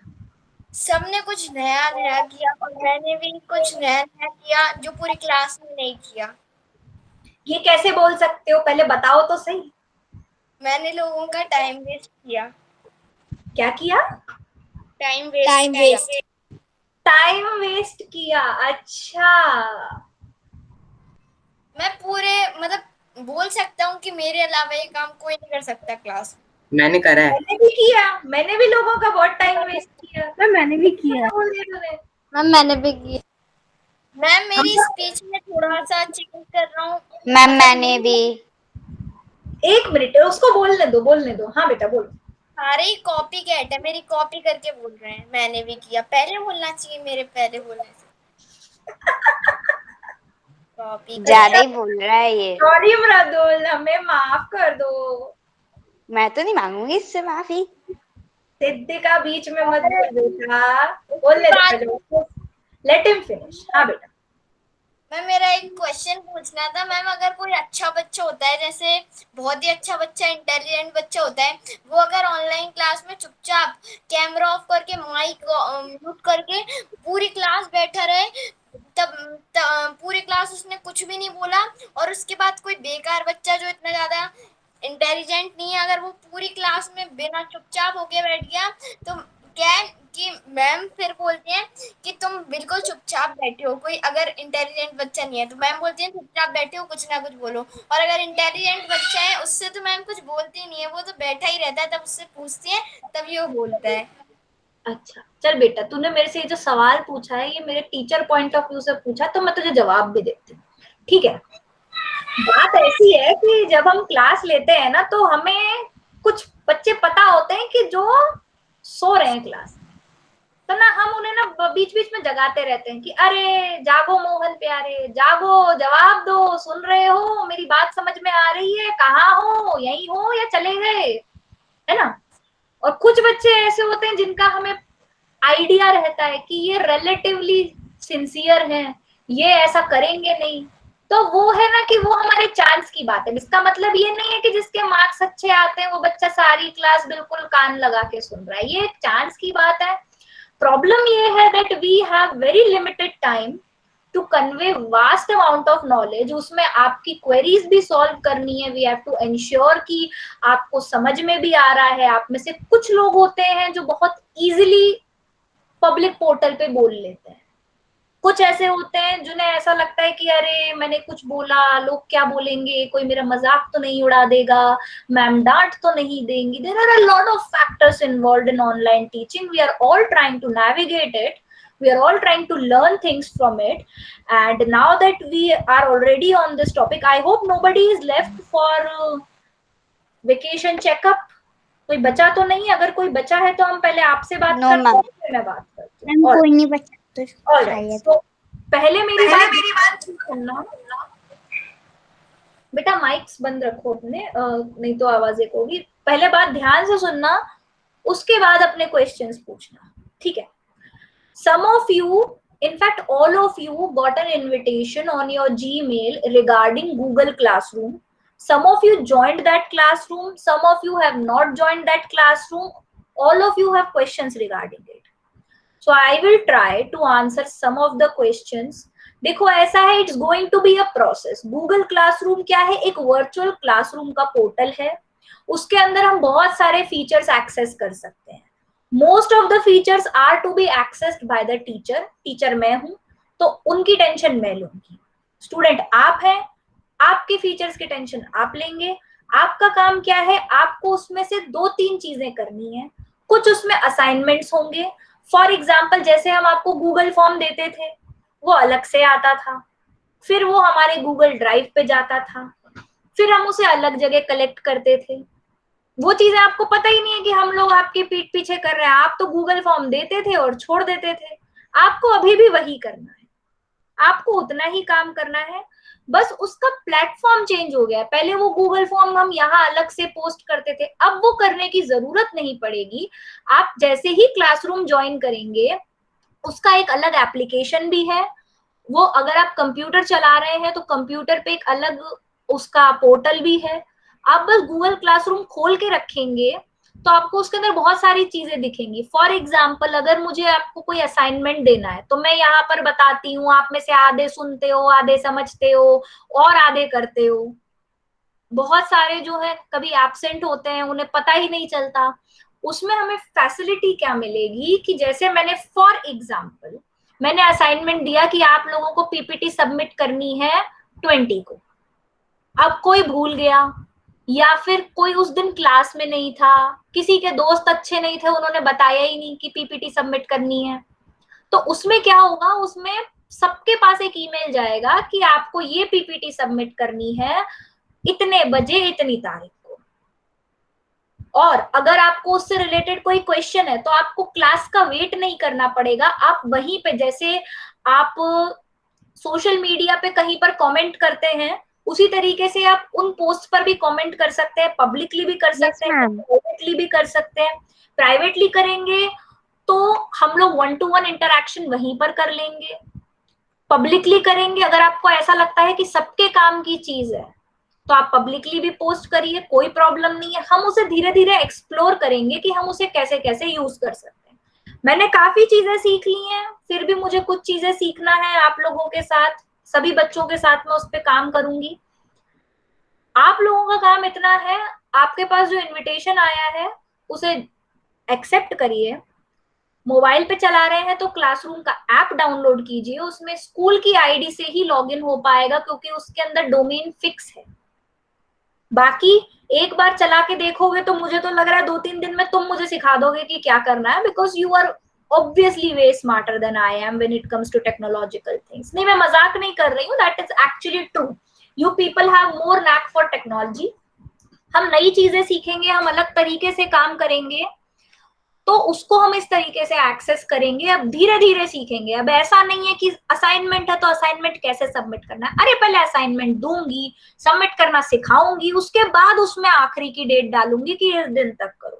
सबने कुछ नया नया किया और मैंने भी कुछ नया नया किया जो पूरी क्लास में नहीं किया। ये कैसे बोल सकते हो, पहले बताओ तो सही। मैंने लोगों का टाइम वेस्ट किया। क्या किया? Time waste. टाइम वेस्ट किया, अच्छा। मैं पूरे मतलब बोल सकता हूँ कि मेरे अलावा ये काम कोई नहीं कर सकता क्लास। मैंने करा है। मैंने भी किया, मैंने भी लोगों का बहुत टाइम वेस्ट किया। मैंने भी किया। मैम मैंने भी किया। मैम मेरी स्पीच में थोड़ा सा चेंज कर रहा हूँ। मैम मैंने भी। 1 मिनट उसको बोलने दो। हाँ बेटा बोलो। सारे ही कॉपी कैट है, मेरी कॉपी करके बोल रहे हैं। मैंने भी किया, पहले बोलना चाहिए मेरे पहले बोलने से। कॉपी ज्यादा ही बोल रहा है ये। सॉरी मृदुल, हमें माफ कर दो। मैं तो नहीं मांगूंगी इससे माफी। सिद्धिका बीच में मत बोल बेटा, बोलने दो, लेट हिम फिनिश। हाँ बेटा। मैम मेरा एक क्वेश्चन पूछना था। मैम अगर कोई अच्छा बच्चा होता है, जैसे बहुत ही अच्छा बच्चा, इंटेलिजेंट बच्चा होता है, वो अगर ऑनलाइन क्लास में चुपचाप कैमरा ऑफ करके माइक म्यूट करके पूरी क्लास बैठा रहे, पूरी क्लास उसने कुछ भी नहीं बोला, और उसके बाद कोई बेकार बच्चा जो इतना ज्यादा इंटेलिजेंट नहीं है, अगर वो पूरी क्लास में बिना चुपचाप होके बैठ गया, तो क्या है कि मैम फिर बोलती हैं कि तुम बिल्कुल चुपचाप बैठे हो। कोई अगर इंटेलिजेंट बच्चा नहीं है तो मैम बोलती हैं चुपचाप बैठे हो, कुछ ना कुछ बोलो। और अगर इंटेलिजेंट बच्चा है उससे तो मैम कुछ बोलती नहीं है, वो तो बैठा ही रहता है, तब उससे पूछती है तभी वो बोलता है। अच्छा चल बेटा, तूने मेरे से ये जो सवाल पूछा है ये मेरे टीचर पॉइंट ऑफ व्यू से पूछा, तो मैं तुझे जवाब भी देती हूँ, ठीक है। बात ऐसी है कि जब हम क्लास लेते हैं ना, तो हमें कुछ बच्चे पता होते हैं कि जो सो रहे हैं क्लास, तो ना हम उन्हें ना बीच बीच में जगाते रहते हैं कि अरे जागो मोहन प्यारे, जागो, जवाब दो, सुन रहे हो, मेरी बात समझ में आ रही है, कहाँ हो, यहीं हो या चले गए, है ना। और कुछ बच्चे ऐसे होते हैं जिनका हमें आइडिया रहता है कि ये रिलेटिवली सिंसियर हैं, ये ऐसा करेंगे नहीं, तो वो है ना कि वो हमारे चांस की बात है। इसका मतलब ये नहीं है कि जिसके मार्क्स अच्छे आते हैं वो बच्चा सारी क्लास बिल्कुल कान लगा के सुन रहा है, ये एक चांस की बात है। प्रॉब्लम ये है that we have very limited time to convey vast amount of knowledge, उसमें आपकी क्वेरीज भी सॉल्व करनी है, वी हैव टू एंश्योर कि आपको समझ में भी आ रहा है। आप में से कुछ लोग होते हैं जो बहुत इजीली पब्लिक पोर्टल पे बोल लेते हैं, कुछ ऐसे होते हैं जिन्हें ऐसा लगता है कि अरे मैंने कुछ बोला, लोग क्या बोलेंगे, कोई मेरा मजाक तो नहीं उड़ा देगा, मैम डांट तो नहीं देंगी। There are a lot of factors involved in online teaching, we are all trying to navigate it, we are all trying to learn things from it, and now that we are already on this topic, I hope nobody is left for vacation checkup। कोई बचा तो नहीं? अगर कोई बचा है तो हम पहले आपसे बात No, करते ma'am. हैं, फिर मैं बात करती मैम हूँ। कोई नहीं बचा तो Alright, शायद। तो पहले मेरी बात सुनना बेटा, माइक्स बंद रखो अपने, नहीं तो आवाज एक होगी। पहले बात ध्यान से सुनना, उसके बाद अपने क्वेश्चंस पूछना, ठीक है। Some of you, in fact all of you, got an invitation on your Gmail regarding Google Classroom. Some of you joined that classroom, some of you have not joined that classroom, all of you have questions regarding it, so I will try to answer some of the questions। देखो ऐसा है, it's going to be a process. Google classroom क्या है? एक virtual classroom का portal है, उसके अंदर हम बहुत सारे फीचर्स एक्सेस कर सकते हैं। Most of the features are to be accessed by the teacher. Teacher मैं हूं तो उनकी टेंशन मैं लूंगी, स्टूडेंट आप हैं, आपके फीचर्स की टेंशन आप लेंगे। आपका काम क्या है? आपको उसमें से 2-3 चीजें करनी है। कुछ उसमें असाइनमेंट्स होंगे, फॉर एग्जाम्पल जैसे हम आपको गूगल फॉर्म देते थे, वो अलग से आता था, फिर वो हमारे गूगल ड्राइव पे जाता था, फिर हम उसे अलग जगह कलेक्ट करते थे। वो चीजें आपको पता ही नहीं है कि हम लोग आपके पीठ पीछे कर रहे हैं। आप तो गूगल फॉर्म देते थे और छोड़ देते थे। आपको अभी भी वही करना है, आपको उतना ही काम करना है, बस उसका प्लेटफॉर्म चेंज हो गया। पहले वो गूगल फॉर्म हम यहाँ अलग से पोस्ट करते थे, अब वो करने की जरूरत नहीं पड़ेगी। आप जैसे ही क्लासरूम ज्वाइन करेंगे, उसका एक अलग एप्लीकेशन भी है। वो अगर आप कंप्यूटर चला रहे हैं तो कंप्यूटर पे एक अलग उसका पोर्टल भी है। आप बस गूगल क्लासरूम खोल के रखेंगे तो आपको उसके अंदर बहुत सारी चीजें दिखेंगी। फॉर एग्जाम्पल अगर मुझे आपको कोई असाइनमेंट देना है तो मैं यहाँ पर बताती हूँ, आप में से आधे सुनते हो, आधे समझते हो और आधे करते हो। बहुत सारे जो है कभी एब्सेंट होते हैं, उन्हें पता ही नहीं चलता। उसमें हमें फैसिलिटी क्या मिलेगी कि जैसे मैंने फॉर एग्जाम्पल मैंने असाइनमेंट दिया कि आप लोगों को पीपीटी सबमिट करनी है 20 को, अब कोई भूल गया या फिर कोई उस दिन क्लास में नहीं था, किसी के दोस्त अच्छे नहीं थे, उन्होंने बताया ही नहीं कि पीपीटी सबमिट करनी है, तो उसमें क्या होगा? उसमें सबके पास एक ईमेल जाएगा कि आपको ये पीपीटी सबमिट करनी है इतने बजे इतनी तारीख को। और अगर आपको उससे रिलेटेड कोई क्वेश्चन है तो आपको क्लास का वेट नहीं करना पड़ेगा, आप वहीं पे, जैसे आप सोशल मीडिया पे कहीं पर कमेंट करते हैं उसी तरीके से आप उन पोस्ट पर भी कमेंट कर सकते हैं, पब्लिकली भी कर सकते हैं, प्राइवेटली भी कर सकते हैं। प्राइवेटली करेंगे तो हम लोग 1-to-1 इंटरेक्शन वहीं पर कर लेंगे। पब्लिकली करेंगे, अगर आपको ऐसा लगता है कि सबके काम की चीज है तो आप पब्लिकली भी पोस्ट करिए, कोई प्रॉब्लम नहीं है। हम उसे धीरे धीरे एक्सप्लोर करेंगे कि हम उसे कैसे कैसे यूज कर सकते हैं। मैंने काफी चीजें सीख ली हैं, फिर भी मुझे कुछ चीजें सीखना है आप लोगों के साथ, सभी बच्चों के साथ मैं उस पर काम करूंगी। आप लोगों का काम इतना है, आपके पास जो इनविटेशन आया है उसे एक्सेप्ट करिए। मोबाइल पे चला रहे हैं तो क्लासरूम का ऐप डाउनलोड कीजिए, उसमें स्कूल की आईडी से ही लॉगिन हो पाएगा क्योंकि उसके अंदर डोमेन फिक्स है। बाकी एक बार चला के देखोगे तो मुझे तो लग रहा है 2-3 दिन में तुम मुझे सिखा दोगे कि क्या करना है, because you are obviously way smarter than I am when it comes to technological things. नहीं, मैं मजाक नहीं कर रही हूँ, that is actually true. You people have more knack for technology. हम नई चीजें सीखेंगे, हम अलग तरीके से काम करेंगे तो उसको हम इस तरीके से एक्सेस करेंगे। अब धीरे धीरे सीखेंगे। अब ऐसा नहीं है कि असाइनमेंट है तो असाइनमेंट कैसे सबमिट करना है, अरे पहले असाइनमेंट दूंगी, सबमिट करना सिखाऊंगी, उसके बाद उसमें आखिरी की डेट डालूंगी कि इस दिन तक करो।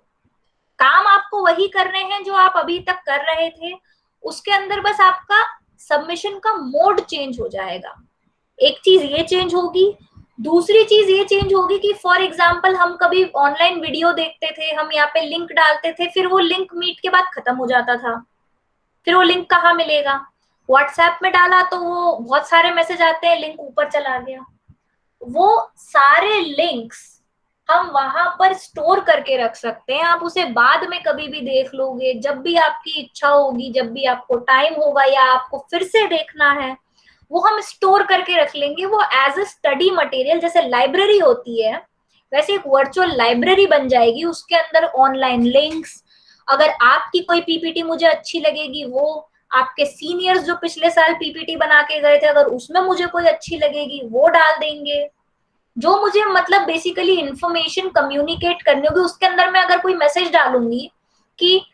काम आपको वही करने हैं जो आप अभी तक कर रहे थे, उसके अंदर बस आपका सबमिशन का मोड चेंज हो जाएगा। एक चीज ये चेंज होगी, दूसरी चीज ये चेंज होगी कि फॉर एग्जाम्पल हम कभी ऑनलाइन वीडियो देखते थे, हम यहाँ पे लिंक डालते थे, फिर वो लिंक मीट के बाद खत्म हो जाता था, फिर वो लिंक कहाँ मिलेगा? व्हाट्सएप में डाला तो वो बहुत सारे मैसेज आते हैं, लिंक ऊपर चला गया। वो सारे लिंक्स हम वहां पर स्टोर करके रख सकते हैं, आप उसे बाद में कभी भी देख लोगे, जब भी आपकी इच्छा होगी, जब भी आपको टाइम होगा या आपको फिर से देखना है, वो हम स्टोर करके रख लेंगे। वो एज ए स्टडी मटेरियल, जैसे लाइब्रेरी होती है वैसे एक वर्चुअल लाइब्रेरी बन जाएगी, उसके अंदर ऑनलाइन लिंक्स, अगर आपकी कोई पीपीटी मुझे अच्छी लगेगी, वो आपके सीनियर्स जो पिछले साल पीपीटी बना के गए थे, अगर उसमें मुझे कोई अच्छी लगेगी वो डाल देंगे। जो मुझे मतलब बेसिकली इंफॉर्मेशन कम्युनिकेट करनी होगी, उसके अंदर मैं अगर कोई मैसेज डालूंगी कि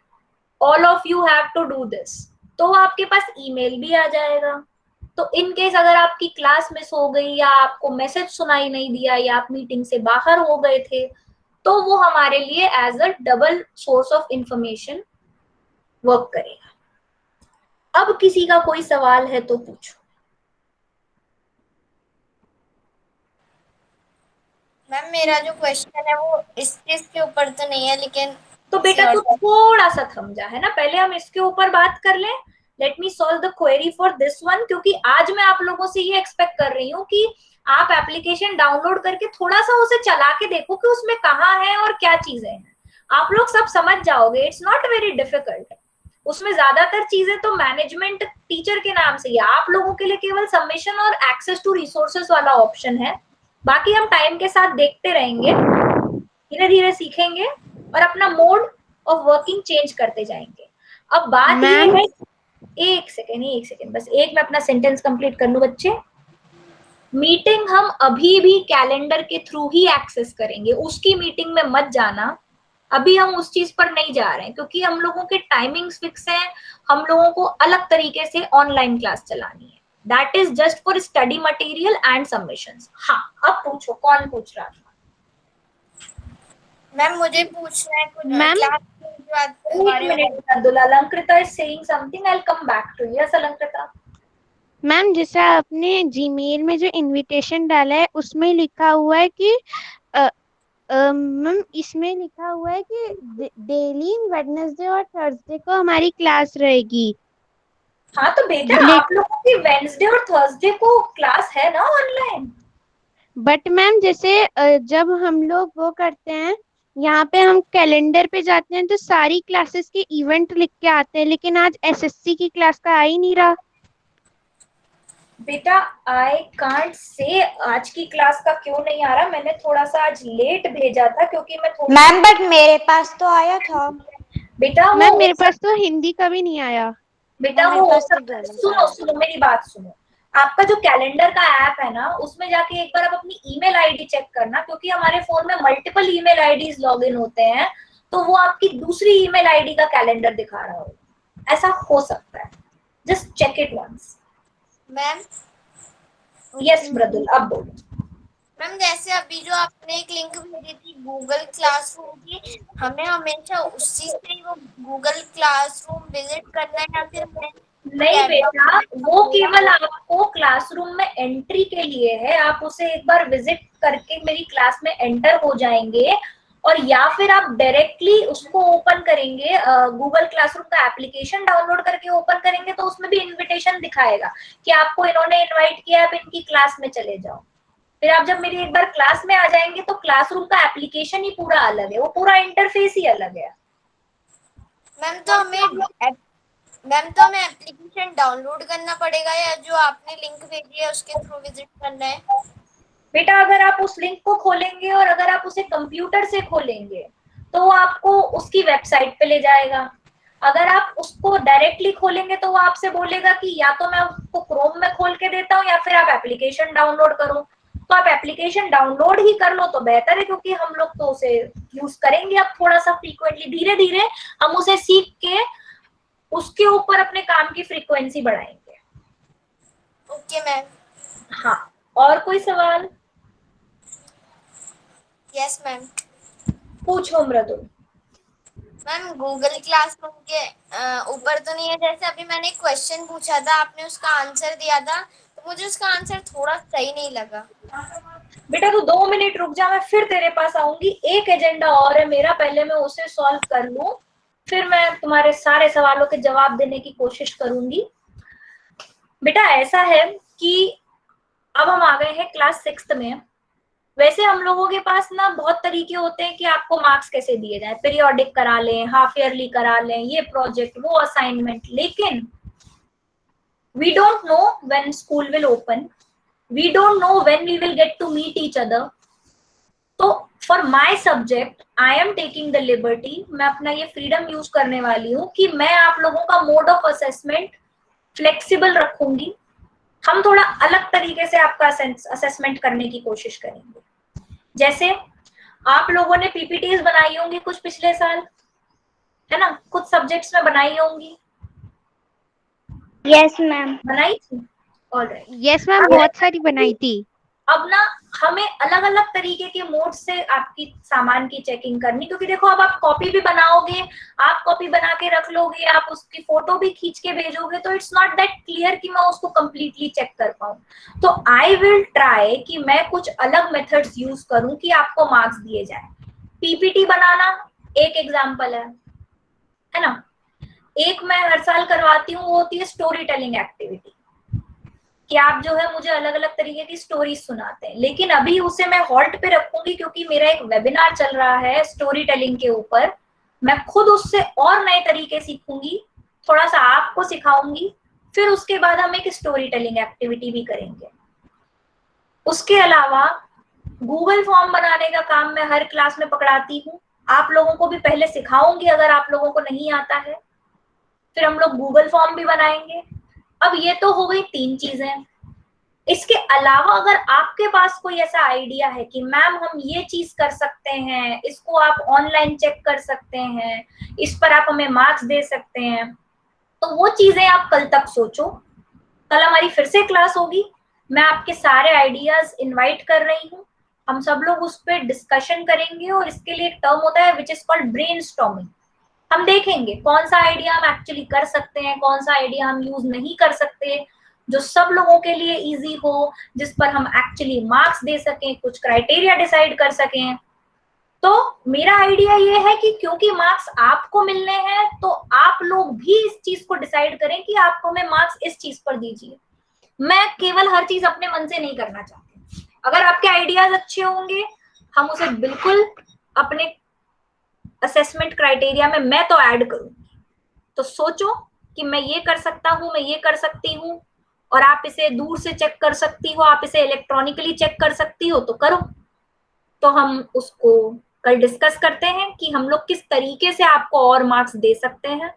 all of you have to do this, तो आपके पास ईमेल भी आ जाएगा। तो इन केस अगर आपकी क्लास मिस हो गई या आपको मैसेज सुनाई नहीं दिया या आप मीटिंग से बाहर हो गए थे, तो वो हमारे लिए as a double source of information work करेगा। अब किसी का कोई सवाल है तो पूछो। मैम मेरा जो क्वेश्चन है वो इस चीज के ऊपर तो नहीं है, लेकिन तो बेटा तू थोड़ा सा थम जा, है ना, पहले हम इसके ऊपर बात कर लें। Let me solve the query for this one, क्योंकि आज मैं आप लोगों से ये एक्सपेक्ट कर रही हूँ कि आप एप्लीकेशन डाउनलोड करके थोड़ा सा उसे चला के देखो कि उसमें कहाँ है और क्या चीजें हैं। आप लोग सब समझ जाओगे, इट्स नॉट वेरी डिफिकल्ट। उसमें ज्यादातर चीजें तो मैनेजमेंट टीचर के नाम से ही, आप लोगों के लिए केवल सबमिशन और एक्सेस टू रिसोर्सेस वाला ऑप्शन है। बाकी हम टाइम के साथ देखते रहेंगे, धीरे धीरे सीखेंगे और अपना मोड ऑफ वर्किंग चेंज करते जाएंगे। अब बात ये है, एक सेकेंड बस, एक मैं अपना सेंटेंस कंप्लीट कर लूं बच्चे। मीटिंग हम अभी भी कैलेंडर के थ्रू ही एक्सेस करेंगे, उसकी मीटिंग में मत जाना। अभी हम उस चीज पर नहीं जा रहे हैं क्योंकि हम लोगों के टाइमिंग्स फिक्स हैं, हम लोगों को अलग तरीके से ऑनलाइन क्लास चलानी है। That is just for study material and submissions. हाँ, अब पूछो, कौन पूछ रहा था? मैम मुझे पूछना है कुछ। मैम एक minute Abdullah, Alankrita is saying something, I will come back to you. Yes Alankrita. Ma'am जैसे आपने जीमेल में जो इनविटेशन डाला है उसमें लिखा हुआ है कि मैम इसमें लिखा हुआ है कि डेली वेडनेसडे और थर्सडे को हमारी क्लास रहेगी। हाँ तो बेटा आप लोगों की वेडनेसडे और थर्सडे को क्लास है ना ऑनलाइन। बट मैम जैसे जब हम लोग वो करते हैं, यहाँ पे हम कैलेंडर पे जाते हैं तो सारी क्लासेस के इवेंट लिख के आते हैं, लेकिन आज एसएससी की क्लास का आ ही नहीं रहा। बेटा आई कांट से आज की क्लास का क्यों नहीं आ रहा, मैंने थोड़ा सा आज लेट भेजा था क्योंकि मैं थोड़ा मैम बट मेरे पास तो आया था। बेटा मैम मेरे पास तो हिंदी का भी नहीं आया। बेटा वो हो सकता है, सुनो मेरी बात सुनो। आपका जो कैलेंडर का ऐप है ना, उसमें जाके एक बार आप अपनी ईमेल आईडी चेक करना, क्योंकि हमारे फोन में मल्टीपल ईमेल आईडीज लॉगिन होते हैं, तो वो आपकी दूसरी ईमेल आईडी का कैलेंडर दिखा रहा होगा, ऐसा हो सकता है। Just check it once. Ma'am yes Mridul, अब बोलो। मैम जैसे अभी जो आपने एक लिंक भेजी थी गूगल क्लासरूम की, हमें हमेशा उसी से वो गूगल क्लासरूम विजिट करना है या फिर हमें नहीं बेटा, वो केवल आपको क्लासरूम में एंट्री के लिए है। आप उसे एक बार विजिट करके मेरी क्लास में एंटर हो जाएंगे, और या फिर आप डायरेक्टली उसको ओपन करेंगे, गूगल क्लासरूम का एप्लीकेशन डाउनलोड करके ओपन करेंगे, तो उसमें भी इनविटेशन दिखाएगा कि आपको इन्होंने इनवाइट किया है, आप इनकी क्लास में चले जाओ। फिर आप जब मेरी एक बार क्लास में आ जाएंगे तो क्लासरूम का एप्लीकेशन ही पूरा अलग है, वो पूरा इंटरफेस ही अलग है। मैम तो हमें एप्लीकेशन डाउनलोड करना पड़ेगा या जो आपने लिंक भेजी है उसके थ्रू विजिट करना है? बेटा अगर आप उस लिंक को खोलेंगे और अगर आप उसे कंप्यूटर से खोलेंगे तो वो आपको उसकी वेबसाइट पे ले जाएगा। अगर आप उसको डायरेक्टली खोलेंगे तो वो आपसे बोलेगा कि या तो मैं उसको क्रोम में खोल के देता हूँ या फिर आप एप्लीकेशन डाउनलोड करो। तो आप एप्लीकेशन डाउनलोड ही कर लो तो बेहतर है, क्योंकि हम लोग तो उसे यूज करेंगे अब थोड़ा सा फ्रीक्वेंटली, धीरे धीरे हम उसे सीख के उसके ऊपर अपने काम की फ्रीक्वेंसी बढ़ाएंगे। Okay ma'am. हाँ, और कोई सवाल? Yes ma'am. पूछो मृदुल। मैम गूगल क्लासरूम के ऊपर तो नहीं है, जैसे अभी मैंने एक क्वेश्चन पूछा था, आपने उसका आंसर दिया था, तो मुझे उसका आंसर थोड़ा सही नहीं लगा। बेटा तू 2 मिनट रुक जा, मैं फिर तेरे पास आऊंगी। एक एजेंडा और है मेरा, पहले मैं उसे सॉल्व कर लूं, फिर मैं तुम्हारे सारे सवालों के जवाब देने की कोशिश करूंगी। बेटा ऐसा है कि अब हम आ गए हैं क्लास 6 में। वैसे हम लोगों के पास ना बहुत तरीके होते हैं कि आपको मार्क्स कैसे दिए जाए, पीरियोडिक करा लें, हाफ ईयरली करा लें, ये प्रोजेक्ट, वो असाइनमेंट, लेकिन we don't know when school will open, we don't know when we will get to meet each other. तो for my subject I am taking the liberty, मैं अपना ये फ्रीडम यूज करने वाली हूँ कि मैं आप लोगों का मोड ऑफ असेसमेंट फ्लेक्सिबल रखूंगी। हम थोड़ा अलग तरीके से आपका असेसमेंट करने की कोशिश करेंगे। जैसे आप लोगों ने पीपीटीज बनाई होंगी कुछ पिछले साल, है ना, कुछ सब्जेक्ट्स में बनाई होंगी। Yes ma'am. बनाई थी? ऑलराइट। यस मैम, बहुत सारी बनाई थी। अब ना हमें अलग अलग तरीके के मोड से आपकी सामान की चेकिंग करनी, क्योंकि देखो अब आप कॉपी भी बनाओगे, आप कॉपी बना के रख लोगे, आप उसकी फोटो भी खींच के भेजोगे, तो इट्स नॉट दैट क्लियर कि मैं उसको कंप्लीटली चेक कर पाऊं। तो आई विल ट्राई कि मैं कुछ अलग मेथड्स यूज करूं कि आपको मार्क्स दिए जाए। पीपीटी बनाना एक एग्जाम्पल है ना। एक मैं हर साल करवाती हूँ, वो होती है स्टोरी टेलिंग एक्टिविटी, कि आप जो है मुझे अलग अलग तरीके की स्टोरीज सुनाते हैं। लेकिन अभी उसे मैं हॉल्ट पे रखूंगी क्योंकि मेरा एक वेबिनार चल रहा है स्टोरी टेलिंग के ऊपर। मैं खुद उससे और नए तरीके सीखूंगी, थोड़ा सा आपको सिखाऊंगी, फिर उसके बाद हम एक स्टोरी टेलिंग एक्टिविटी भी करेंगे। उसके अलावा गूगल फॉर्म बनाने का काम मैं हर क्लास में पकड़ाती हूँ, आप लोगों को भी पहले सिखाऊंगी अगर आप लोगों को नहीं आता है। फिर हम लोग गूगल फॉर्म भी बनाएंगे। अब ये तो हो गई 3 चीजें। इसके अलावा अगर आपके पास कोई ऐसा आइडिया है कि मैम हम ये चीज कर सकते हैं, इसको आप ऑनलाइन चेक कर सकते हैं, इस पर आप हमें मार्क्स दे सकते हैं, तो वो चीजें आप कल तक सोचो। कल हमारी फिर से क्लास होगी, मैं आपके सारे आइडियाज इनवाइट कर रही हूँ, हम सब लोग उस पर डिस्कशन करेंगे। और इसके लिए एक टर्म होता है विच इज कॉल्ड ब्रेनस्टॉर्मिंग। हम देखेंगे कौन सा आइडिया हम एक्चुअली कर सकते हैं, कौन सा आइडिया हम यूज नहीं कर सकते, जो सब लोगों के लिए इजी हो, जिस पर हम एक्चुअली मार्क्स दे सकें, कुछ क्राइटेरिया डिसाइड कर सकें। तो मेरा आइडिया ये है कि क्योंकि मार्क्स आपको मिलने हैं, तो आप लोग भी इस चीज को डिसाइड करें कि आपको हमें मार्क्स इस चीज पर दीजिए। मैं केवल हर चीज अपने मन से नहीं करना चाहती। अगर आपके आइडियाज अच्छे होंगे, हम उसे बिल्कुल अपने असेसमेंट क्राइटेरिया में मैं तो ऐड करूंगी। तो सोचो कि मैं ये कर सकता हूं, मैं ये कर सकती हूँ, और आप इसे दूर से चेक कर सकती हो, आप इसे इलेक्ट्रॉनिकली चेक कर सकती हो, तो करो। तो हम उसको कल डिस्कस करते हैं कि हम लोग किस तरीके से आपको और मार्क्स दे सकते हैं,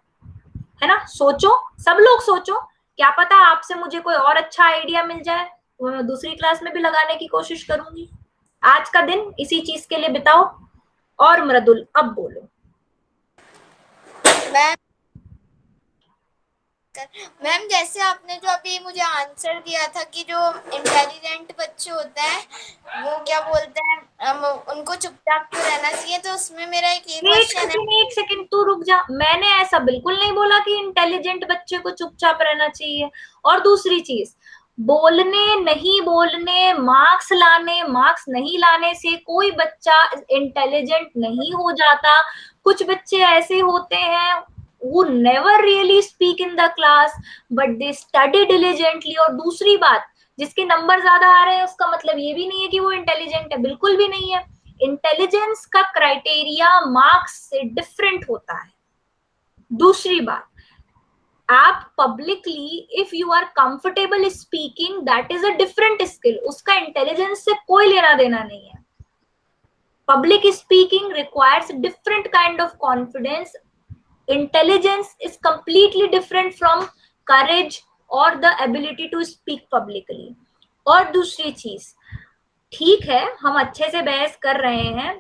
है ना। सोचो, सब लोग सोचो क्या पता आपसे मुझे कोई और अच्छा आइडिया मिल जाए, वो मैं दूसरी क्लास में भी लगाने की कोशिश करूंगी। आज का दिन इसी चीज के लिए बिताओ। और मृदुल अब बोलो। मैम जैसे आपने जो अभी मुझे आंसर दिया था कि जो इंटेलिजेंट बच्चे होते हैं वो क्या बोलते हैं, उनको चुपचाप क्यों रहना चाहिए, तो उसमें मेरा एक ये क्वेश्चन है। एक सेकंड तू रुक जा। मैंने ऐसा बिल्कुल नहीं बोला कि इंटेलिजेंट बच्चे को चुपचाप रहना चाहिए। और दूसरी चीज, बोलने नहीं बोलने, मार्क्स लाने मार्क्स नहीं लाने से कोई बच्चा इंटेलिजेंट नहीं हो जाता। कुछ बच्चे ऐसे होते हैं who never really speak in the class but they study diligently। और दूसरी बात, जिसके नंबर ज्यादा आ रहे हैं उसका मतलब ये भी नहीं है कि वो इंटेलिजेंट है, बिल्कुल भी नहीं है। इंटेलिजेंस का क्राइटेरिया मार्क्स से डिफरेंट होता है। दूसरी बात, आप publicly if you are comfortable speaking that is a different skill, उसका इंटेलिजेंस से कोई लेना देना नहीं है। Public speaking requires different kind of confidence. Intelligence is completely different from courage or the ability to speak publicly। और दूसरी चीज, ठीक है हम अच्छे से बहस कर रहे हैं,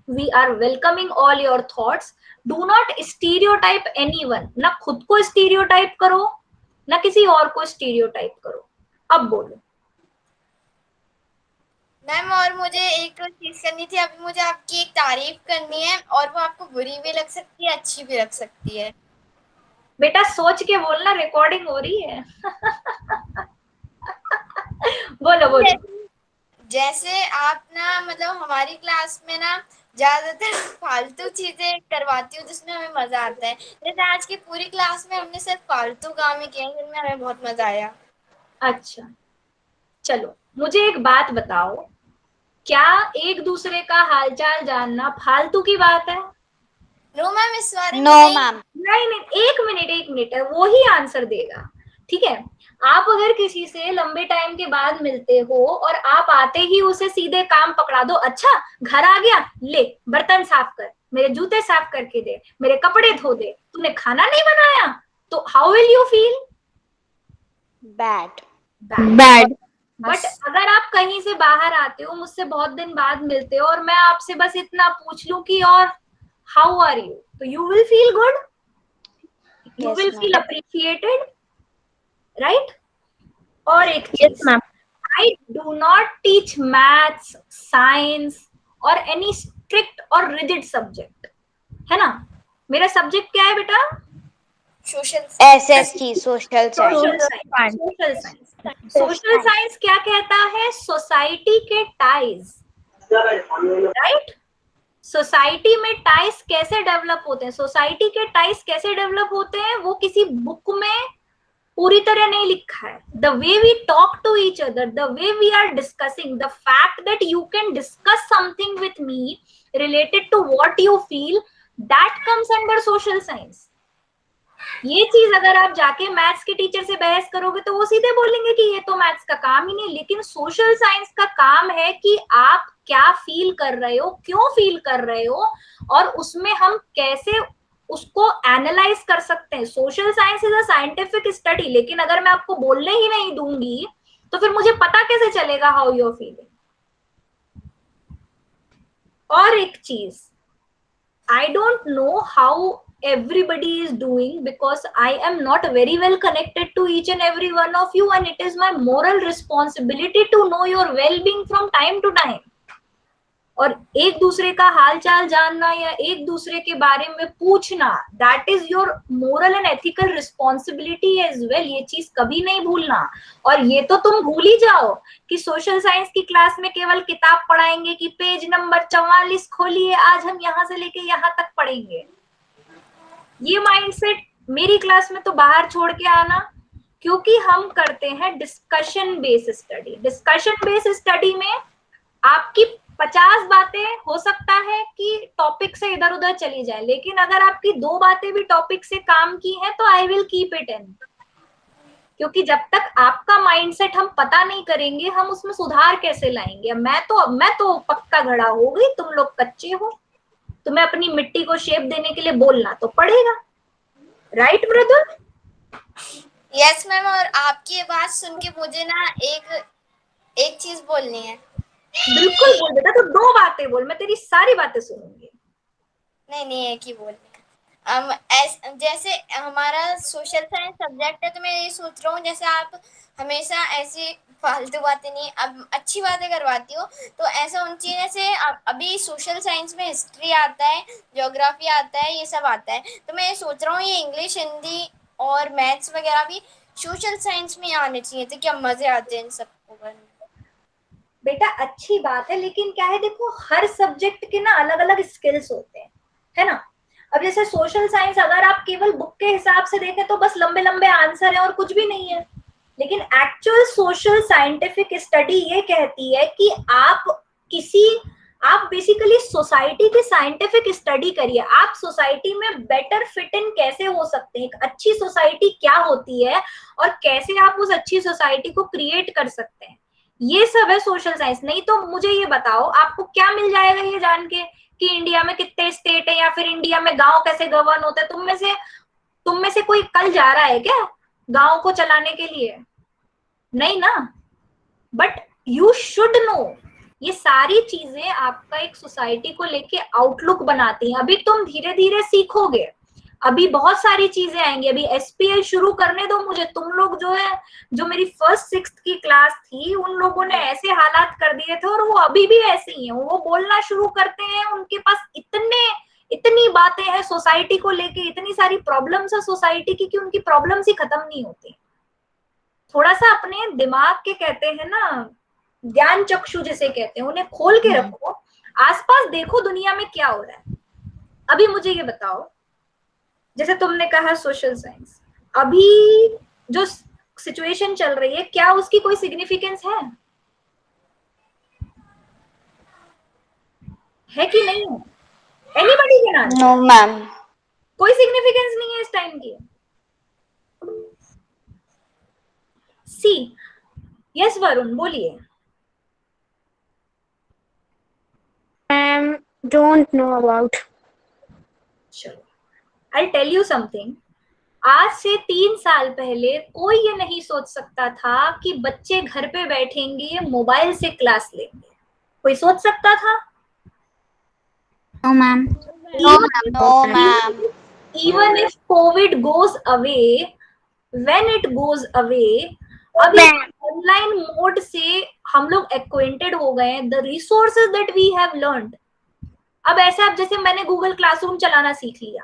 we are welcoming all your thoughts, do not stereotype anyone। ना खुद को stereotype करो ना किसी और को stereotype करो। अब बोलो। मैम और मुझे एक चीज करनी थी, अभी मुझे आपकी एक तारीफ करनी है और वो आपको बुरी भी लग सकती है अच्छी भी लग सकती है। बेटा सोच के बोलना, रिकॉर्डिंग हो रही है। बोलो बोलो। जैसे आप ना मतलब हमारी क्लास में ना ज्यादातर फालतू चीजें करवाती हूँ जिसमें हमें मजा आता है। जैसे आज की पूरी क्लास में हमने सिर्फ फालतू काम ही किए जिनमें हमें बहुत मजा आया। अच्छा चलो मुझे एक बात बताओ, क्या एक दूसरे का हालचाल जानना फालतू की बात है? नो मैम, इस बारे में नो मैम। नहीं, एक मिनट है, वो ही आंसर देगा। ठीक है, आप अगर किसी से लंबे टाइम के बाद मिलते हो और आप आते ही उसे सीधे काम पकड़ा दो, अच्छा घर आ गया, ले बर्तन साफ कर, मेरे जूते साफ करके दे, मेरे कपड़े धो दे, तूने खाना नहीं बनाया, तो how will you feel? Bad. But अगर आप कहीं से बाहर आते हो, मुझसे बहुत दिन बाद मिलते हो और मैं आपसे बस इतना पूछ लूं कि और हाउ आर यू, तो you will feel good, you will feel appreciated, right? और एक चीज, I do not teach maths, science और एनी स्ट्रिक्ट और रिजिड सब्जेक्ट, है ना? मेरा सब्जेक्ट क्या है बेटा? Social SST, social science. Social science क्या कहता है? सोसाइटी के टाइज, राइट? सोसाइटी में टाइज कैसे डेवलप होते हैं? सोसाइटी के टाइज कैसे डेवलप होते हैं वो किसी बुक में पूरी तरह नहीं लिखा है। The way we talk to each other, the way we are discussing, the fact that you can discuss something with me related to what you feel, that comes under social science. ये चीज अगर आप जाके maths के teacher से बहस करोगे तो वो सीधे बोलेंगे कि ये तो मैथ्स का काम ही नहीं। लेकिन सोशल साइंस का काम है कि आप क्या फील कर रहे हो, क्यों फील कर रहे हो, और उसमें हम कैसे उसको एनालाइज कर सकते हैं। Social science is a scientific study, लेकिन अगर मैं आपको बोलने ही नहीं दूंगी तो फिर मुझे पता कैसे चलेगा हाउ यू आर फीलिंग? और एक चीज, I don't know how everybody is doing because I am not very well connected to each and every one of you, and it is my moral responsibility to know your well-being from time to time। और एक दूसरे का हालचाल जानना या एक दूसरे के बारे में पूछना, that is your moral and ethical responsibility as well. ये चीज कभी नहीं भूलना। और ये तो तुम भूल ही जाओ कि सोशल साइंस की क्लास में केवल किताब पढ़ाएंगे कि पेज नंबर 44 खोलिए, आज हम यहाँ से लेके यहाँ तक पढ़ेंगे। ये माइंडसेट मेरी क्लास में तो बाहर छोड़ के आना, क्योंकि हम करते हैं discussion based study. Discussion based study में आपकी 50 बातें हो सकता है कि टॉपिक से इधर उधर चली जाए, लेकिन अगर आपकी 2 बातें भी टॉपिक से काम की हैं तो I will keep it in. क्योंकि जब तक आपका माइंडसेट हम पता नहीं करेंगे, हम उसमें सुधार कैसे लाएंगे? मैं तो पक्का घड़ा हो गई, तुम लोग कच्चे हो। तुम्हें अपनी मिट्टी को शेप देने के लिए बोलना तो पड़ेगा, राइट ब्रदर? यस मैम, और आपकी ये बात सुन के मुझे ना एक चीज बोलनी है। बिल्कुल बोल बेटा, तो 2 बातें बोल, मैं तेरी सारी बातें सुनूंगी। नहीं, एक ही बोलनी है। जैसे हमारा सोशल साइंस सब्जेक्ट है, तो मैं ये सोच रहा हूँ जैसे आप हमेशा ऐसी फालतू बातें नहीं, अब अच्छी बातें करवाती हो, तो ऐसा उन चीज़ जैसे अभी सोशल साइंस में हिस्ट्री आता है, ज्योग्राफी आता है, ये सब आता है, तो मैं ये सोच रहा हूँ ये इंग्लिश, हिंदी और मैथ्स वगैरह भी सोशल साइंस में आने चाहिए, तो क्या मजे आते हैं इन सबको करने। बेटा अच्छी बात है, लेकिन क्या है देखो, हर सब्जेक्ट के ना अलग अलग स्किल्स होते हैं, है ना। अब जैसे सोशल साइंस अगर आप केवल बुक के हिसाब से देखें तो बस लंबे लंबे आंसर है और कुछ भी नहीं है, लेकिन एक्चुअल सोशल साइंटिफिक स्टडी ये कहती है कि आप बेसिकली सोसाइटी की साइंटिफिक स्टडी करिए। आप सोसाइटी में बेटर फिट इन कैसे हो सकते हैं, एक अच्छी सोसाइटी क्या होती है और कैसे आप उस अच्छी सोसाइटी को क्रिएट कर सकते हैं, ये सब है सोशल साइंस। नहीं तो मुझे ये बताओ, आपको क्या मिल जाएगा ये जान के कि इंडिया में कितने स्टेट है या फिर इंडिया में गांव कैसे गवर्न होता है। तुम में से कोई कल जा रहा है क्या गांव को चलाने के लिए? नहीं ना। बट यू शुड नो, ये सारी चीजें आपका एक सोसाइटी को लेके आउटलुक बनाती हैं। अभी तुम धीरे धीरे सीखोगे, अभी बहुत सारी चीजें आएंगी। अभी एसपीएल शुरू करने दो मुझे। तुम लोग जो है, जो मेरी 1st 6th की क्लास थी, उन लोगों ने ऐसे हालात कर दिए थे और वो अभी भी ऐसे ही हैं। वो बोलना शुरू करते हैं, उनके पास इतनी बातें हैं सोसाइटी को लेके, इतनी सारी प्रॉब्लम्स है सोसाइटी की कि उनकी प्रॉब्लम्स ही खत्म नहीं होती। थोड़ा सा अपने दिमाग के, कहते हैं ना ज्ञान चक्षु जिसे कहते हैं, उन्हें खोल के रखो, आसपास देखो दुनिया में क्या हो रहा है। अभी मुझे ये बताओ, जैसे तुमने कहा सोशल साइंस, अभी जो सिचुएशन चल रही है, क्या उसकी कोई सिग्निफिकेंस है कि नहीं है? Anybody can answer. No ma'am. कोई सिग्निफिकेंस नहीं है इस टाइम की। सी यस वरुण बोलिए। Ma'am don't know about. चलो, आई टेल यू समथिंग। आज से 3 साल पहले कोई ये नहीं सोच सकता था कि बच्चे घर पे बैठेंगे, मोबाइल से क्लास लेंगे। कोई सोच सकता था? No ma'am. No ma'am. Even if COVID goes away, when it goes away, अब ऑनलाइन मोड से हम लोग एक्वेंटेड हो गए हैं, the resources that we have learned. अब ऐसे, अब जैसे मैंने गूगल क्लासरूम चलाना सीख लिया,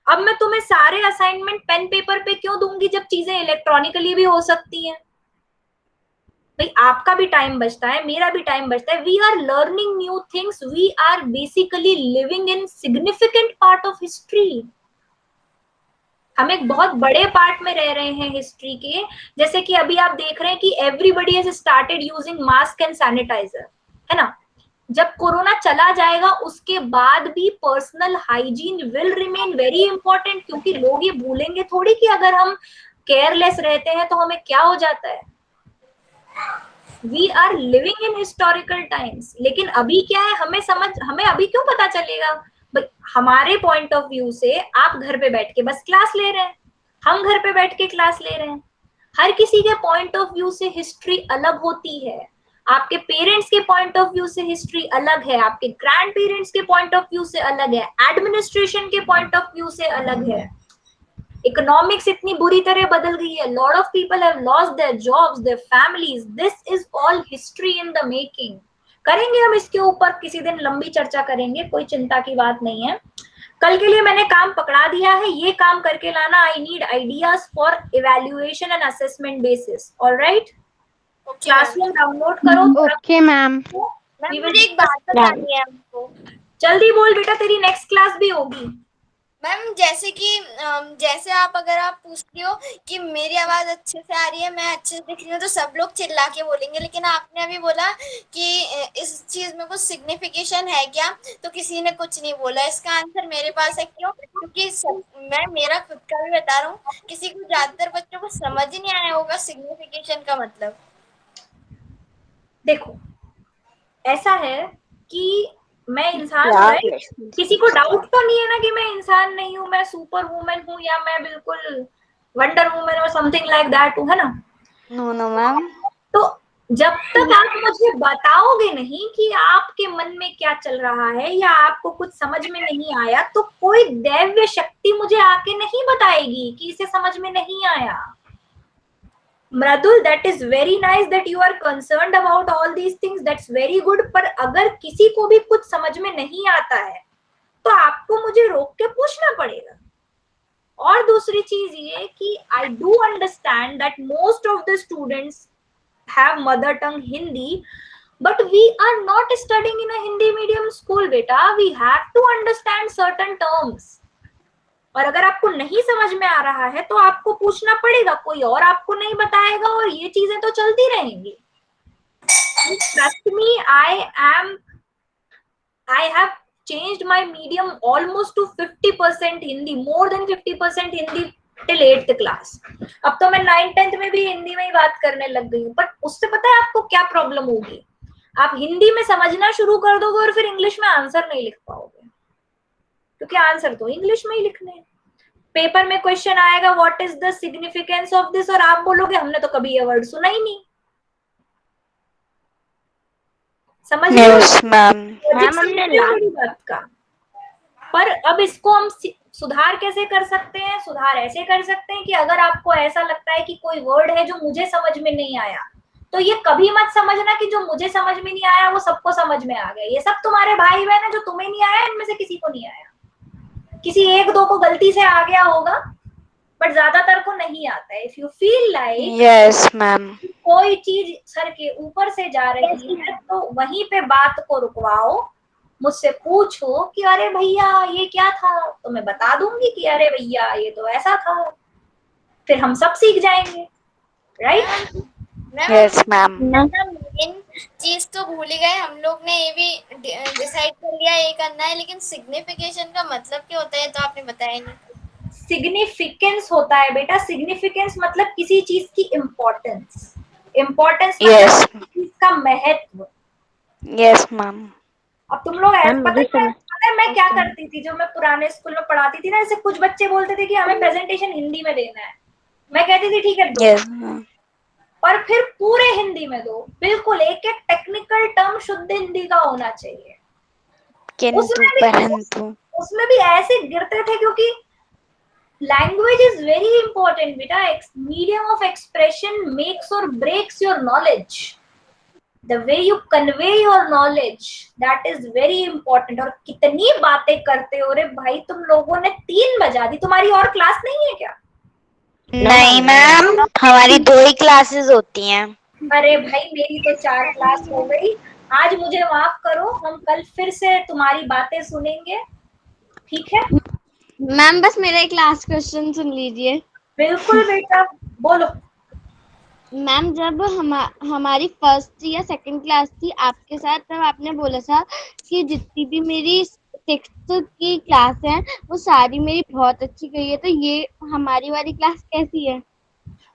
अब मैं तुम्हें सारे असाइनमेंट पेन पेपर पे क्यों दूंगी जब चीजें इलेक्ट्रॉनिकली भी हो सकती हैं? भाई आपका भी टाइम बचता है, मेरा भी टाइम बचता है। We are learning new things, we are basically living in significant part of history. हम एक बहुत बड़े पार्ट में रह रहे हैं हिस्ट्री के। जैसे कि अभी आप देख रहे हैं कि everybody has started using mask and sanitizer, है ना। जब कोरोना चला जाएगा उसके बाद भी personal hygiene will remain very important, क्योंकि लोग ये भूलेंगे थोड़ी कि अगर हम केयरलेस रहते हैं तो हमें क्या हो जाता है। We are living in historical times. लेकिन अभी क्या है, हमें अभी क्यों पता चलेगा? हमारे पॉइंट ऑफ व्यू से आप घर पे बैठ के बस क्लास ले रहे हैं, हम घर पे बैठ के क्लास ले रहे हैं। हर किसी के पॉइंट ऑफ व्यू से हिस्ट्री अलग होती है। आपके पेरेंट्स के पॉइंट ऑफ व्यू से हिस्ट्री अलग है, आपके ग्रैंड पेरेंट्स के पॉइंट ऑफ व्यू से अलग है, एडमिनिस्ट्रेशन के पॉइंट ऑफ व्यू से अलग है। इकोनॉमिक्स इतनी बुरी तरह बदल गई है, lot of people have lost their jobs, their families. This is all history in the making. करेंगे हम इसके ऊपर किसी दिन लंबी चर्चा करेंगे, कोई चिंता की बात नहीं है। कल के लिए मैंने काम पकड़ा दिया है, ये काम करके लाना। I need ideas for evaluation and assessment basis. Alright, classroom download करो। Okay ma'am. मुझे एक बात बतानी है आपको। जल्दी बोल बेटा, तेरी नेक्स्ट क्लास भी होगी। मैम जैसे कि जैसे अगर आप पूछती हो कि मेरी आवाज अच्छे से आ रही है, मैं अच्छे से दिख रही हूँ, तो सब लोग चिल्ला के बोलेंगे। लेकिन आपने अभी बोला कि इस चीज में कुछ सिग्निफिकेशन है क्या, तो किसी ने कुछ नहीं बोला। इसका आंसर मेरे पास है। क्यों? क्योंकि मैं मेरा खुद का भी बता रहा हूँ, किसी को, ज्यादातर बच्चों को समझ ही नहीं आया होगा सिग्निफिकेशन का मतलब। देखो ऐसा है कि मैं इंसान हूँ, किसी को डाउट तो नहीं है ना कि मैं इंसान नहीं हूँ, मैं सुपर वुमन हूँ या मैं बिल्कुल वंडर वुमन और समथिंग लाइक दैट, है ना? No no ma'am. तो जब तक आप मुझे बताओगे नहीं कि आपके मन में क्या चल रहा है या आपको कुछ समझ में नहीं आया, तो कोई दैव्य शक्ति मुझे आके नहीं बताएगी कि इसे समझ में नहीं आया। मृदुल, that is very nice that you are concerned about all these things, that's very good, पर अगर किसी को भी कुछ समझ में नहीं आता है तो आपको मुझे रोक के पूछना पड़ेगा। और दूसरी चीज ये कि I do understand that most of the students have mother tongue Hindi, but we are not studying in a Hindi medium school beta, we have to understand certain terms। और अगर आपको नहीं समझ में आ रहा है तो आपको पूछना पड़ेगा, कोई और आपको नहीं बताएगा, और ये चीजें तो चलती रहेंगी। Trust me, I have changed my medium almost to 50% Hindi, more than 50% Hindi till 8th class। अब तो मैं 9th 10th में भी हिंदी में ही बात करने लग गई हूँ। पर उससे पता है आपको क्या प्रॉब्लम होगी? आप हिंदी में समझना शुरू कर दोगे और फिर इंग्लिश में आंसर नहीं लिख पाओगे, क्योंकि आंसर तो इंग्लिश में ही लिखने हैं। पेपर में क्वेश्चन आएगा what is the significance of this, और आप बोलोगे हमने तो कभी ये वर्ड सुना ही नहीं। समझ रहे हो? Yes ma'am. बड़ी बात का। पर अब इसको हम सुधार कैसे कर सकते हैं? सुधार ऐसे कर सकते हैं कि अगर आपको ऐसा लगता है कि कोई वर्ड है जो मुझे समझ में नहीं आया, तो ये कभी मत समझना कि जो मुझे समझ में नहीं आया वो सबको समझ में आ गया। ये सब तुम्हारे भाई बहन है, जो तुम्हें नहीं आया इनमें से किसी को नहीं आया। किसी एक दो को गलती से आ गया होगा, बट ज्यादातर को नहीं आता है। If you feel like yes ma'am कोई चीज सर के ऊपर से जा रही है तो वहीं पे बात को रुकवाओ, मुझसे पूछो कि अरे भैया ये क्या था, तो मैं बता दूंगी कि अरे भैया ये तो ऐसा था, फिर हम सब सीख जाएंगे। राइट? Yes ma'am. मेन चीज तो भूल ही गए हम लोग ने, ये भी डिसाइड कर लिया ये करना है, लेकिन सिग्निफिकेशन का मतलब क्या होता है तो आपने बताया नहीं। सिग्निफिकेंस होता है बेटा, सिग्निफिकेंस मतलब किसी चीज की इम्पोर्टेंस। Importance Yes. मतलब चीज का महत्व। Yes ma'am. अब तुम लोग पता है मैं क्या करती थी? जो मैं पुराने स्कूल में पढ़ाती थी ना, जैसे कुछ बच्चे बोलते थे कि हमें प्रेजेंटेशन हिंदी में देना है, मैं कहती थी ठीक है दो, यस पर फिर पूरे हिंदी में दो, बिल्कुल एक एक टेक्निकल टर्म शुद्ध हिंदी का होना चाहिए। उसमें भी ऐसे गिरते थे क्योंकि लैंग्वेज इज वेरी इंपॉर्टेंट बेटा। मीडियम ऑफ एक्सप्रेशन मेक्स और breaks your knowledge. The way you convey your knowledge, that is very important। और कितनी बातें करते हो रे भाई तुम लोगों ने, 3 बजा दी। तुम्हारी और क्लास नहीं है क्या? नहीं मैम, हमारी 2 ही क्लासेस होती हैं। अरे भाई मेरी तो 4 क्लास हो गई। आज मुझे माफ करो, हम कल फिर से तुम्हारी बातें सुनेंगे, ठीक है? मैम बस मेरा एक लास्ट क्वेश्चन सुन लीजिए। बिल्कुल बेटा, बोलो। मैम जब हमारी फर्स्ट या सेकंड क्लास थी आपके साथ, तब आपने बोला था कि जितनी भी मेरी 6th की क्लास है वो सारी मेरी बहुत अच्छी गई है, तो ये हमारी वाली क्लास कैसी है?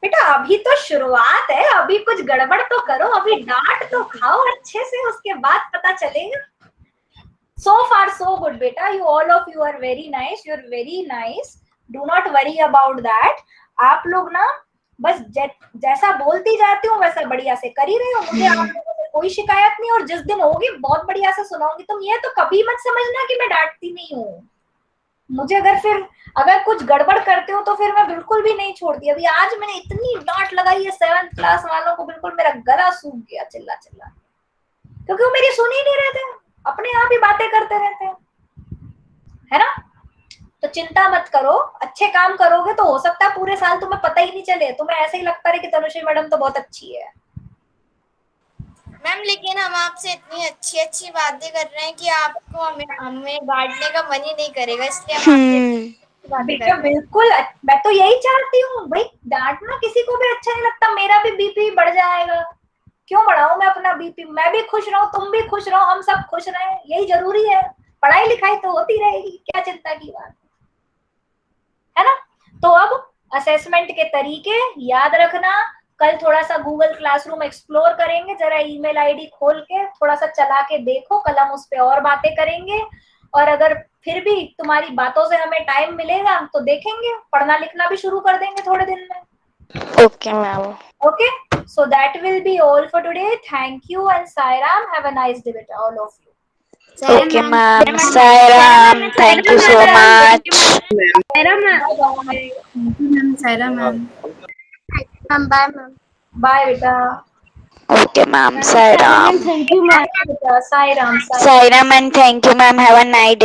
बेटा अभी तो शुरुआत है, अभी कुछ गड़बड़ तो करो, अभी डांट तो खाओ अच्छे से, उसके बाद पता चलेगा। So far so good बेटा, you all of you are very nice, you are very nice, do not worry about that। आप लोग ना बस जैसा बोलती जाती हूँ वैसा बढ़िया से कर ही रहे हो, मुझे आप लोगों से कोई शिकायत नहीं, और जिस दिन होगी बहुत बढ़िया से सुनाऊंगी। तुम ये तो कभी मत समझना कि मैं डांटती नहीं हूँ मुझे। अगर कुछ गड़बड़ करते हो तो फिर मैं बिल्कुल भी नहीं छोड़ती। अभी आज मैंने इतनी डांट लगाई है 7th क्लास वालों को, बिल्कुल मेरा गला सूख गया चिल्ला चिल्ला, क्योंकि वो मेरी सुन ही नहीं रहे थे, अपने आप ही बातें करते रहते हैं, है ना? तो चिंता मत करो, अच्छे काम करोगे तो हो सकता है पूरे साल तुम्हें पता ही नहीं चले, तुम्हें ऐसे ही लगता रहे कि तनुश्री मैडम तो बहुत अच्छी है। मैम लेकिन हम आपसे इतनी अच्छी अच्छी बातें कर रहे हैं कि आपको हमें डांटने का मन ही नहीं करेगा, इसलिए हम आपसे बातें कर रहे हैं। बिल्कुल, मैं तो यही चाहती हूँ भाई, डांटना किसी को भी अच्छा नहीं लगता। मेरा भी बीपी बढ़ जाएगा, क्यों बढ़ाऊं मैं अपना बीपी? मैं भी खुश रहूं, तुम भी खुश रहो, हम सब खुश रहें, यही जरूरी है। पढ़ाई लिखाई तो होती रहेगी, क्या चिंता की बात है ना? तो अब असेसमेंट के तरीके याद रखना। कल थोड़ा सा गूगल क्लासरूम एक्सप्लोर करेंगे, जरा ईमेल आईडी खोल के थोड़ा सा चला के देखो, कल हम उस पर और बातें करेंगे। और अगर फिर भी तुम्हारी बातों से हमें टाइम मिलेगा तो देखेंगे, पढ़ना लिखना भी शुरू कर देंगे थोड़े दिन में। Okay ma'am. Okay, so that will be all for today. Thank you and Sairam. Have a nice day, beta, all of you. Okay ma'am, Sairam, thank you so much. Saira ma'am. Bye ma'am. Bye, beta. Okay ma'am, Sairam. Thank you ma'am. Beta, Sairam. Sairam and thank you ma'am, have a nice day.